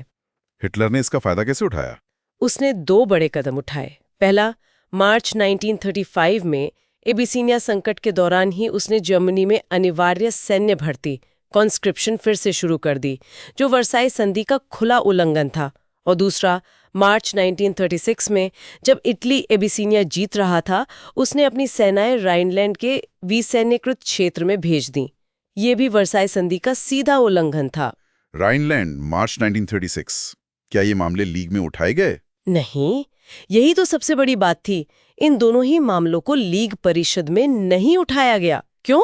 हिटलर ने इसका फायदा कैसे उठाया? उसने 2 बड़े कदम उठाए। पहला, मार्च 1935 में एबिसीनिया संकट के दौरान ही उसने जर्मनी में अनिवार्य सैन्य भर्ती कॉन्स्क्रिप्शन फिर से शुरू कर दी, जो वर्साई संधि का खुला उल्लंघन था। और दूसरा, मार्च 1936 में जब इटली एबिसीनिया जीत रहा था, उसने अपनी सेनाएं राइनलैंड के विसैन्यकृत क्षेत्र में भेज दी। ये भी वर्साई संधि का सीधा उल्लंघन था। राइनलैंड, मार्च 1936। क्या ये मामले लीग में उठाए गए? नहीं, यही तो सबसे बड़ी बात थी। इन दोनों ही मामलों को लीग परिषद में नहीं उठाया गया। क्यों?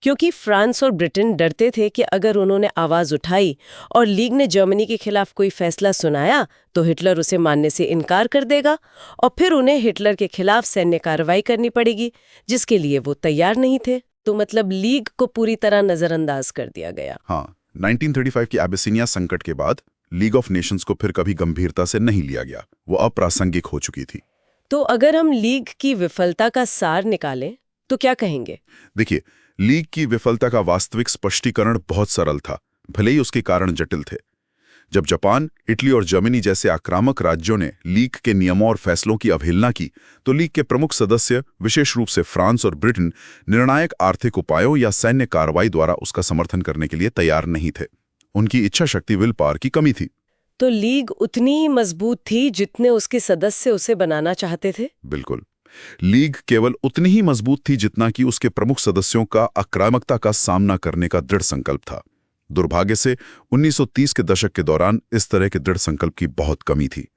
क्योंकि फ्रांस और ब्रिटेन डरते थे कि अगर उन्होंने आवाज उठाई और लीग ने जर्मनी के खिलाफ कोई फैसला सुनाया तो हिटलर उसे मानने से इनकार कर देगा और फिर उन्हें हिटलर के खिलाफ सैन्य कार्रवाई करनी पड़ेगी, जिसके लिए वो तैयार नहीं थे। तो मतलब लीग को पूरी तरह नजरअंदाज कर दिया गया। हाँ, 1935 की एबिसीनिया संकट के बाद लीग ऑफ नेशंस को फिर कभी गंभीरता से नहीं लिया गया। वो अप्रासंगिक हो चुकी थी। तो अगर हम लीग की विफलता का सार निकालें तो क्या कहेंगे? देखिए, लीग की विफलता का वास्तविक स्पष्टीकरण बहुत सरल था, भले ही उसके कारण जटिल थे। जब जापान, इटली और जर्मनी जैसे आक्रामक राज्यों ने लीग के नियमों और फैसलों की अवहेलना की, तो लीग के प्रमुख सदस्य, विशेष रूप से फ्रांस और ब्रिटेन, निर्णायक आर्थिक उपायों या सैन्य कार्रवाई द्वारा उसका समर्थन करने के लिए तैयार नहीं थे। उनकी इच्छा शक्ति, विल पावर की कमी थी। तो लीग उतनी ही मजबूत थी जितने उसके सदस्य उसे बनाना चाहते थे? बिल्कुल। लीग केवल उतनी ही मजबूत थी जितना कि उसके प्रमुख सदस्यों का आक्रामकता का सामना करने का दृढ़ संकल्प था। दुर्भाग्य से 1930 के दशक के दौरान इस तरह के दृढ़ संकल्प की बहुत कमी थी।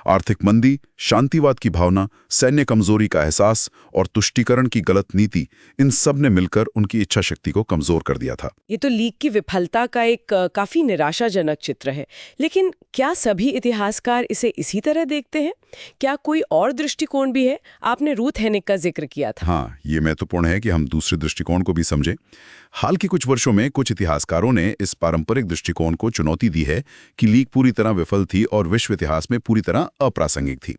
आर्थिक मंदी, शांतिवाद की भावना, सैन्य कमजोरी का एहसास और तुष्टीकरण की गलत नीति, इन सब ने मिलकर उनकी इच्छा शक्ति को कमजोर कर दिया था। ये तो लीग की विफलता का एक काफी निराशाजनक चित्र है। लेकिन क्या सभी इतिहासकार इसे इसी तरह देखते हैं? क्या कोई और दृष्टिकोण भी है? आपने रूथ हेनिक का जिक्र किया था। हाँ, ये महत्वपूर्ण है कि हम दूसरे दृष्टिकोण को भी समझें। हाल के कुछ वर्षों में कुछ इतिहासकारों ने इस पारंपरिक दृष्टिकोण को चुनौती दी है कि लीग पूरी तरह विफल थी और विश्व इतिहास में पूरी तरह अप्रासंगिक थी।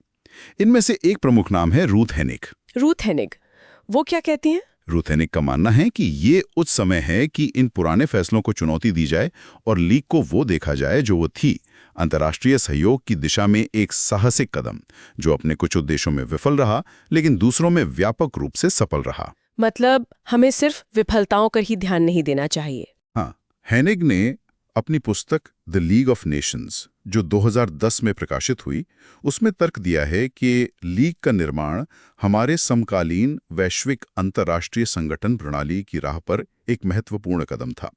इनमें से एक प्रमुख नाम है रूथ हेनिक। रूथ हेनिक, वो क्या कहती हैं? रूथ हेनिक का मानना है कि ये उच्च समय है कि इन पुराने फैसलों को चुनौती दी जाए और लीग को वो देखा जाए जो वो थी, अंतर्राष्ट्रीय सहयोग की दिशा में एक साहसिक कदम, जो अपने कुछ उद्देश्यों में विफल रहा लेकिन दूसरों में व्यापक रूप से सफल रहा। मतलब हमें सिर्फ विफलताओं पर ही ध्यान नहीं देना चाहिए। हाँ, हेनिक ने अपनी पुस्तक द लीग ऑफ नेशंस, जो 2010 में प्रकाशित हुई, उसमें तर्क दिया है कि लीग का निर्माण हमारे समकालीन वैश्विक अंतर्राष्ट्रीय संगठन प्रणाली की राह पर एक महत्वपूर्ण कदम था।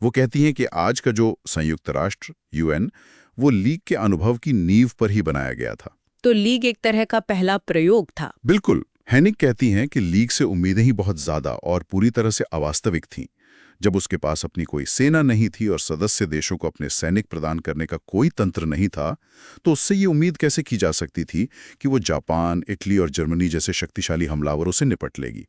वो कहती हैं कि आज का जो संयुक्त राष्ट्र यूएन, वो लीग के अनुभव की नींव पर ही बनाया गया था। तो लीग एक तरह का पहला प्रयोग था। बिल्कुल। हेनिक कहती हैं कि लीग से उम्मीदें ही बहुत ज्यादा और पूरी तरह से अवास्तविक थीं। जब उसके पास अपनी कोई सेना नहीं थी और सदस्य देशों को अपने सैनिक प्रदान करने का कोई तंत्र नहीं था, तो उससे ये उम्मीद कैसे की जा सकती थी कि वो जापान, इटली और जर्मनी जैसे शक्तिशाली हमलावरों से निपट लेगी।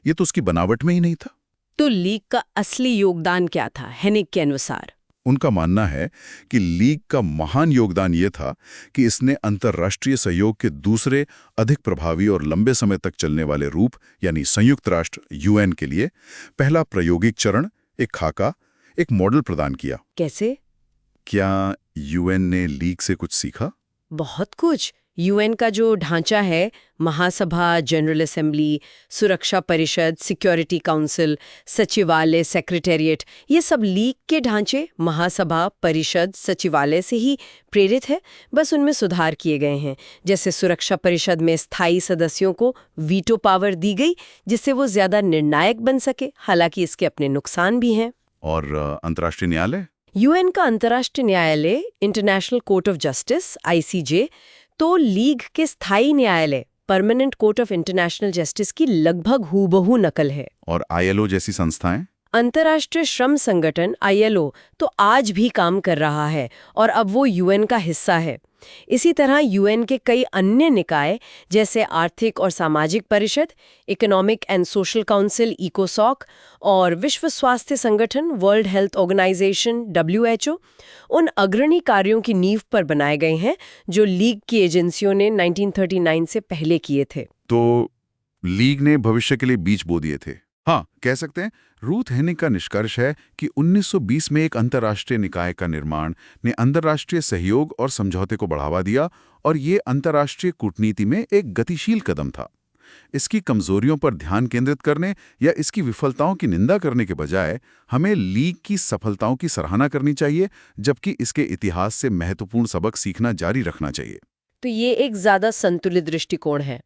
ये तो उसकी बनावट में ही नहीं था। तो लीग का असली योगदान क्या था हेनिक के अनुसार? उनका मानना है कि लीग का महान योगदान ये था कि इसने अंतर्राष्ट्रीय सहयोग के दूसरे, अधिक प्रभावी और लंबे समय तक चलने वाले रूप यानी संयुक्त राष्ट्र यूएन के लिए पहला प्रायोगिक चरण, एक खाका, एक मॉडल प्रदान किया। कैसे? क्या यूएन ने लीग से कुछ सीखा? बहुत कुछ। यूएन का जो ढांचा है, महासभा, जनरल असेंबली, सुरक्षा परिषद, सिक्योरिटी काउंसिल, सचिवालय, सेक्रेटेरिएट, ये सब लीग के ढांचे महासभा, परिषद, सचिवालय से ही प्रेरित है। बस उनमें सुधार किए गए हैं। जैसे सुरक्षा परिषद में स्थायी सदस्यों को वीटो पावर दी गई, जिससे वो ज्यादा निर्णायक बन सके। हालांकि इसके अपने नुकसान भी हैं। और अंतर्राष्ट्रीय न्यायालय? यूएन का अंतर्राष्ट्रीय न्यायालय, international court of justice, ICJ, तो लीग के स्थायी न्यायालय, permanent court of international justice की लगभग हूबहू नकल है। और आईएलओ जैसी संस्थाएं? अंतर्राष्ट्रीय श्रम संगठन आईएलओ तो आज भी काम कर रहा है और अब वो यूएन का हिस्सा है। इसी तरह यूएन के कई अन्य निकाय जैसे आर्थिक और सामाजिक परिषद, इकोनॉमिक एंड सोशल काउंसिल इकोसॉक और विश्व स्वास्थ्य संगठन वर्ल्ड हेल्थ ऑर्गेनाइजेशन डब्ल्यूएचओ उन अग्रणी कार्यों की नींव पर बनाए गए हैं जो लीग की एजेंसियों ने 1939 से पहले किए थे। तो लीग ने भविष्य के लिए बीज बो दिए थे। हाँ, कह सकते हैं। रूथ हेनिक का निष्कर्ष है कि 1920 में एक अंतर्राष्ट्रीय निकाय का निर्माण ने अंतर्राष्ट्रीय सहयोग और समझौते को बढ़ावा दिया और ये अंतर्राष्ट्रीय कूटनीति में एक गतिशील कदम था। इसकी कमजोरियों पर ध्यान केंद्रित करने या इसकी विफलताओं की निंदा करने के बजाय हमें लीग की सफलताओं की सराहना करनी चाहिए, जबकि इसके इतिहास से महत्वपूर्ण सबक सीखना जारी रखना चाहिए। तो ये एक ज्यादा संतुलित दृष्टिकोण है।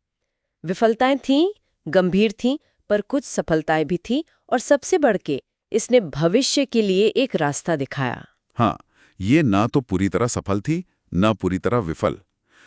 विफलताएं थीं, गंभीर थीं, पर कुछ सफलताएं भी थीं और सबसे बढ़ के इसने भविष्य के लिए एक रास्ता दिखाया। हाँ, ये ना तो पूरी तरह सफल थी, ना पूरी तरह विफल।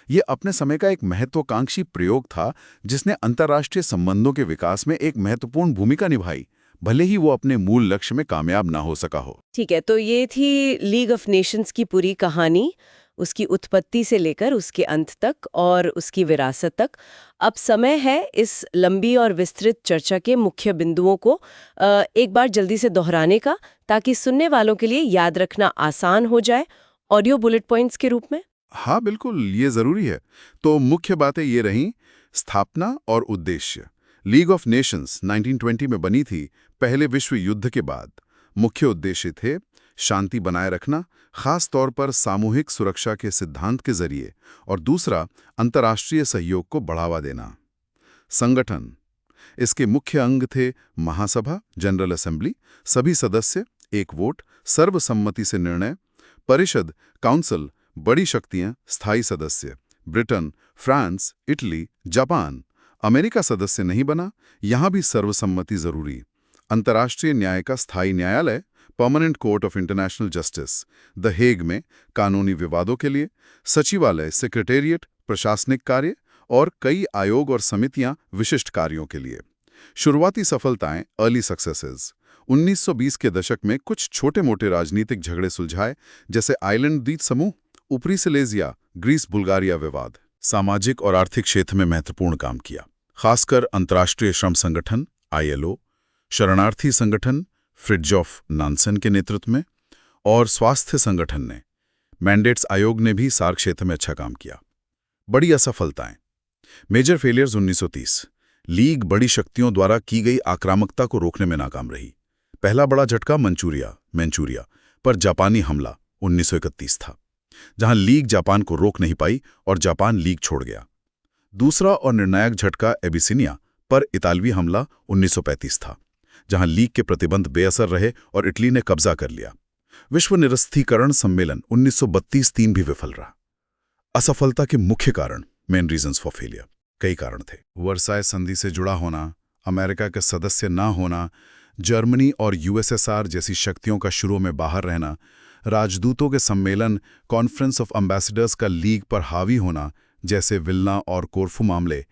ये अपने समय का एक महत्वाकांक्षी प्रयोग था जिसने अंतर्राष्ट्रीय संबंधों के विकास में एक महत्वपूर्ण भूमिका निभाई, भले ही वो अपने मूल लक्ष्य में कामयाब ना हो सका हो। ठीक है, तो ये थी लीग ऑफ नेशंस की पूरी कहानी, उसकी उत्पत्ति से लेकर उसके अंत तक और उसकी विरासत तक। अब समय है इस लंबी और विस्तृत चर्चा के मुख्य बिंदुओं को एक बार जल्दी से दोहराने का, ताकि सुनने वालों के लिए याद रखना आसान हो जाए, ऑडियो बुलेट पॉइंट्स के रूप में। हाँ बिल्कुल, ये जरूरी है। तो मुख्य बातें ये रहीं। स्थापना और उद्देश्य। लीग ऑफ नेशंस 1920 में बनी थी, पहले विश्व युद्ध के बाद। मुख्य उद्देश्य थे शांति बनाए रखना, खास तौर पर सामूहिक सुरक्षा के सिद्धांत के जरिए, और दूसरा अंतर्राष्ट्रीय सहयोग को बढ़ावा देना। संगठन। इसके मुख्य अंग थे महासभा, जनरल असेंबली, सभी सदस्य, एक वोट, सर्वसम्मति से निर्णय। परिषद, काउंसिल, बड़ी शक्तियां, स्थायी सदस्य, Britain, France, Italy, Japan. America सदस्य नहीं बना, यहां भी सर्वसम्मति जरूरी। अंतर्राष्ट्रीय न्याय का स्थायी न्यायालय, permanent court of international justice, the Hague में कानूनी विवादों के लिए। सचिवालय, सेक्रेटेरिएट, प्रशासनिक कार्य, और कई आयोग और समितियां विशिष्ट कार्यों के लिए। शुरुआती सफलताएं, अर्ली सक्सेसेस। 1920 के दशक में कुछ छोटे मोटे राजनीतिक झगड़े सुलझाए, जैसे आइलैंड द्वीप समूह, ऊपरी सिलेजिया, ग्रीस बुल्गारिया विवाद। सामाजिक और आर्थिक क्षेत्र में महत्वपूर्ण काम किया, खासकर अंतर्राष्ट्रीय श्रम संगठन आईएलओ, शरणार्थी संगठन फ्रिडजॉफ नानसेन के नेतृत्व में, और स्वास्थ्य संगठन ने, मैंडेट्स आयोग ने भी सार्क क्षेत्र में अच्छा काम किया। बड़ी असफलताएं। Major failures 1930। लीग बड़ी शक्तियों द्वारा की गई आक्रामकता को रोकने में नाकाम रही। पहला बड़ा झटका मंचूरिया पर जापानी हमला 1931 था, जहां लीग जापान को रोक नहीं पाई और जापान लीग छोड़ गया। दूसरा और निर्णायक झटका एबिसिनिया पर इतालवी हमला 1935 था, जहां लीग के प्रतिबंध बेअसर रहे और इटली ने कब्जा कर लिया। विश्व निरस्तीकरण सम्मेलन 1932-3 भी विफल रहा। असफलता के मुख्य कारण, मेन रीजंस फॉर फेलियर, कई कारण थे। वर्साय संधि से जुड़ा होना, अमेरिका के सदस्य ना होना, जर्मनी और यूएसएसआर जैसी शक्तियों का शुरू में बाहर रहना, राजदूतों के सम्मेलन कॉन्फ्रेंस ऑफ एम्बेसडर्स का लीग पर हावी होना जैसे विल्ना और कोरफू मामले,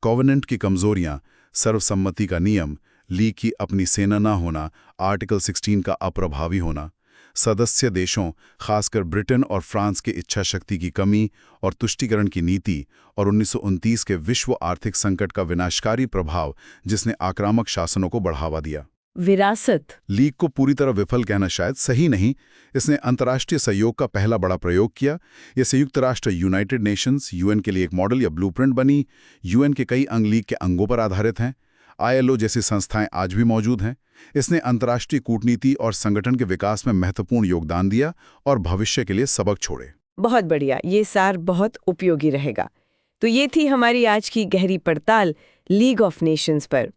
कॉवेनेंट की कमजोरियां, सर्वसम्मति का नियम, लीग की अपनी सेना न होना, आर्टिकल 16 का अप्रभावी होना, सदस्य देशों खासकर ब्रिटेन और फ्रांस की इच्छा शक्ति की कमी और तुष्टीकरण की नीति, और 1929 के विश्व आर्थिक संकट का विनाशकारी प्रभाव जिसने आक्रामक शासनों को बढ़ावा दिया। विरासत। लीग को पूरी तरह विफल कहना शायद सही नहीं। इसने अंतर्राष्ट्रीय सहयोग का पहला बड़ा प्रयोग किया। यह संयुक्त राष्ट्र यूनाइटेड नेशंस यूएन के लिए एक मॉडल या ब्लूप्रिंट बनी। यूएन के कई अंग लीग के अंगों पर आधारित हैं। आईएलओ जैसी संस्थाएं आज भी मौजूद हैं। इसने अंतर्राष्ट्रीय कूटनीति और संगठन के विकास में महत्वपूर्ण योगदान दिया और भविष्य के लिए सबक छोड़े। बहुत बढ़िया, ये सार बहुत उपयोगी रहेगा। तो ये थी हमारी आज की गहरी पड़ताल लीग ऑफ नेशंस पर।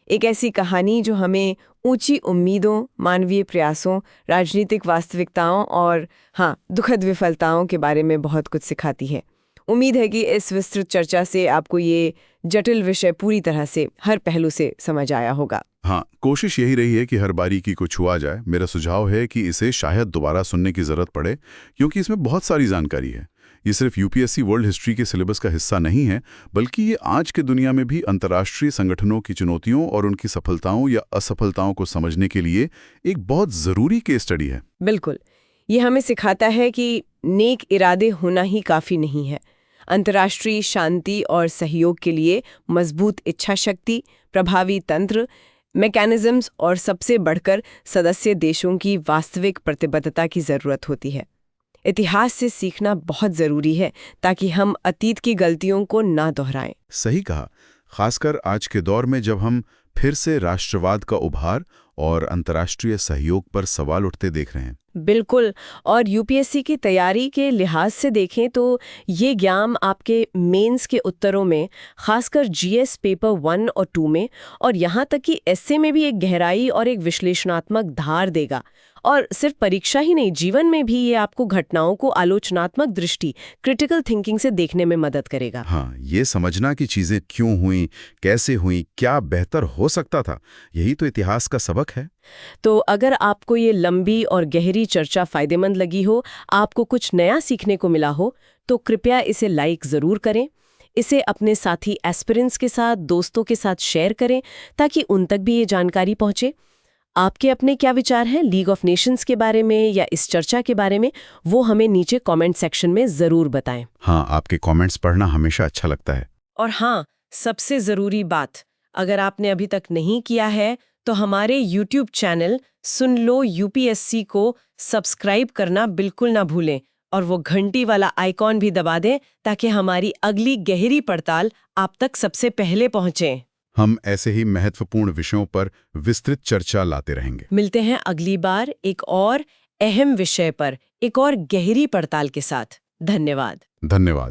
एक ऐसी कहानी जो हमें ऊंची उम्मीदों, मानवीय प्रयासों, राजनीतिक वास्तविकताओं और दुखद विफलताओं के बारे में बहुत कुछ सिखाती है। उम्मीद है कि इस विस्तृत चर्चा से आपको ये जटिल विषय पूरी तरह से हर पहलू से समझ आया होगा। कोशिश यही रही है कि हर बारीकी को छुआ जाए। मेरा सुझाव है कि इसे शायद दोबारा सुनने की जरूरत पड़े, क्योंकि इसमें बहुत सारी जानकारी है। ये सिर्फ यूपीएससी वर्ल्ड हिस्ट्री के सिलेबस का हिस्सा नहीं है, बल्कि ये आज के दुनिया में भी अंतर्राष्ट्रीय संगठनों की चुनौतियों और उनकी सफलताओं या असफलताओं को समझने के लिए एक बहुत जरूरी केस स्टडी है। बिल्कुल, ये हमें सिखाता है कि नेक इरादे होना ही काफी नहीं है। अंतर्राष्ट्रीय शांति और सहयोग के लिए मजबूत इच्छा शक्ति, प्रभावी तंत्र, मैकेनिज्म्स और सबसे बढ़कर सदस्य देशों की वास्तविक प्रतिबद्धता की जरूरत होती है। इतिहास से सीखना बहुत जरूरी है ताकि हम अतीत की गलतियों को ना दोहराएं। सही कहा, खासकर आज के दौर में जब हम फिर से राष्ट्रवाद का उभार और अंतर्राष्ट्रीय सहयोग पर सवाल उठते देख रहे हैं। बिल्कुल, और यूपीएससी की तैयारी के लिहाज से देखें तो ये ज्ञान आपके मेंस के उत्तरों में, खासकर जीएस पेपर 1 और 2 में, और यहाँ तक कि एसए में भी एक गहराई और एक विश्लेषणात्मक धार देगा। और सिर्फ परीक्षा ही नहीं, जीवन में भी ये आपको घटनाओं को आलोचनात्मक दृष्टि, क्रिटिकल थिंकिंग से देखने में मदद करेगा। ये समझना कि चीजें क्यों हुई, कैसे हुई, क्या बेहतर हो सकता था, यही तो इतिहास का सबक है। तो अगर आपको ये लंबी और गहरी चर्चा फायदेमंद लगी हो, आपको कुछ नया सीखने को मिला हो, तो कृपया इसे लाइक जरूर करें। इसे अपने साथी एस्पिरेंट्स के साथ, दोस्तों के साथ शेयर करें ताकि उन तक भी ये जानकारी पहुंचे। आपके अपने क्या विचार हैं लीग ऑफ नेशंस के बारे में या इस चर्चा के बारे में, वो हमें नीचे कमेंट सेक्शन में जरूर बताएं। आपके कमेंट्स पढ़ना हमेशा अच्छा लगता है। और सबसे जरूरी बात, अगर आपने अभी तक नहीं किया है तो हमारे YouTube चैनल सुन लो यूपीएससी को सब्सक्राइब करना बिल्कुल ना भूलें, और वो घंटी वाला आइकॉन भी दबा दें ताकि हमारी अगली गहरी पड़ताल आप तक सबसे पहले पहुंचे। हम ऐसे ही महत्वपूर्ण विषयों पर विस्तृत चर्चा लाते रहेंगे। मिलते हैं अगली बार एक और अहम विषय पर, एक और गहरी पड़ताल के साथ। धन्यवाद।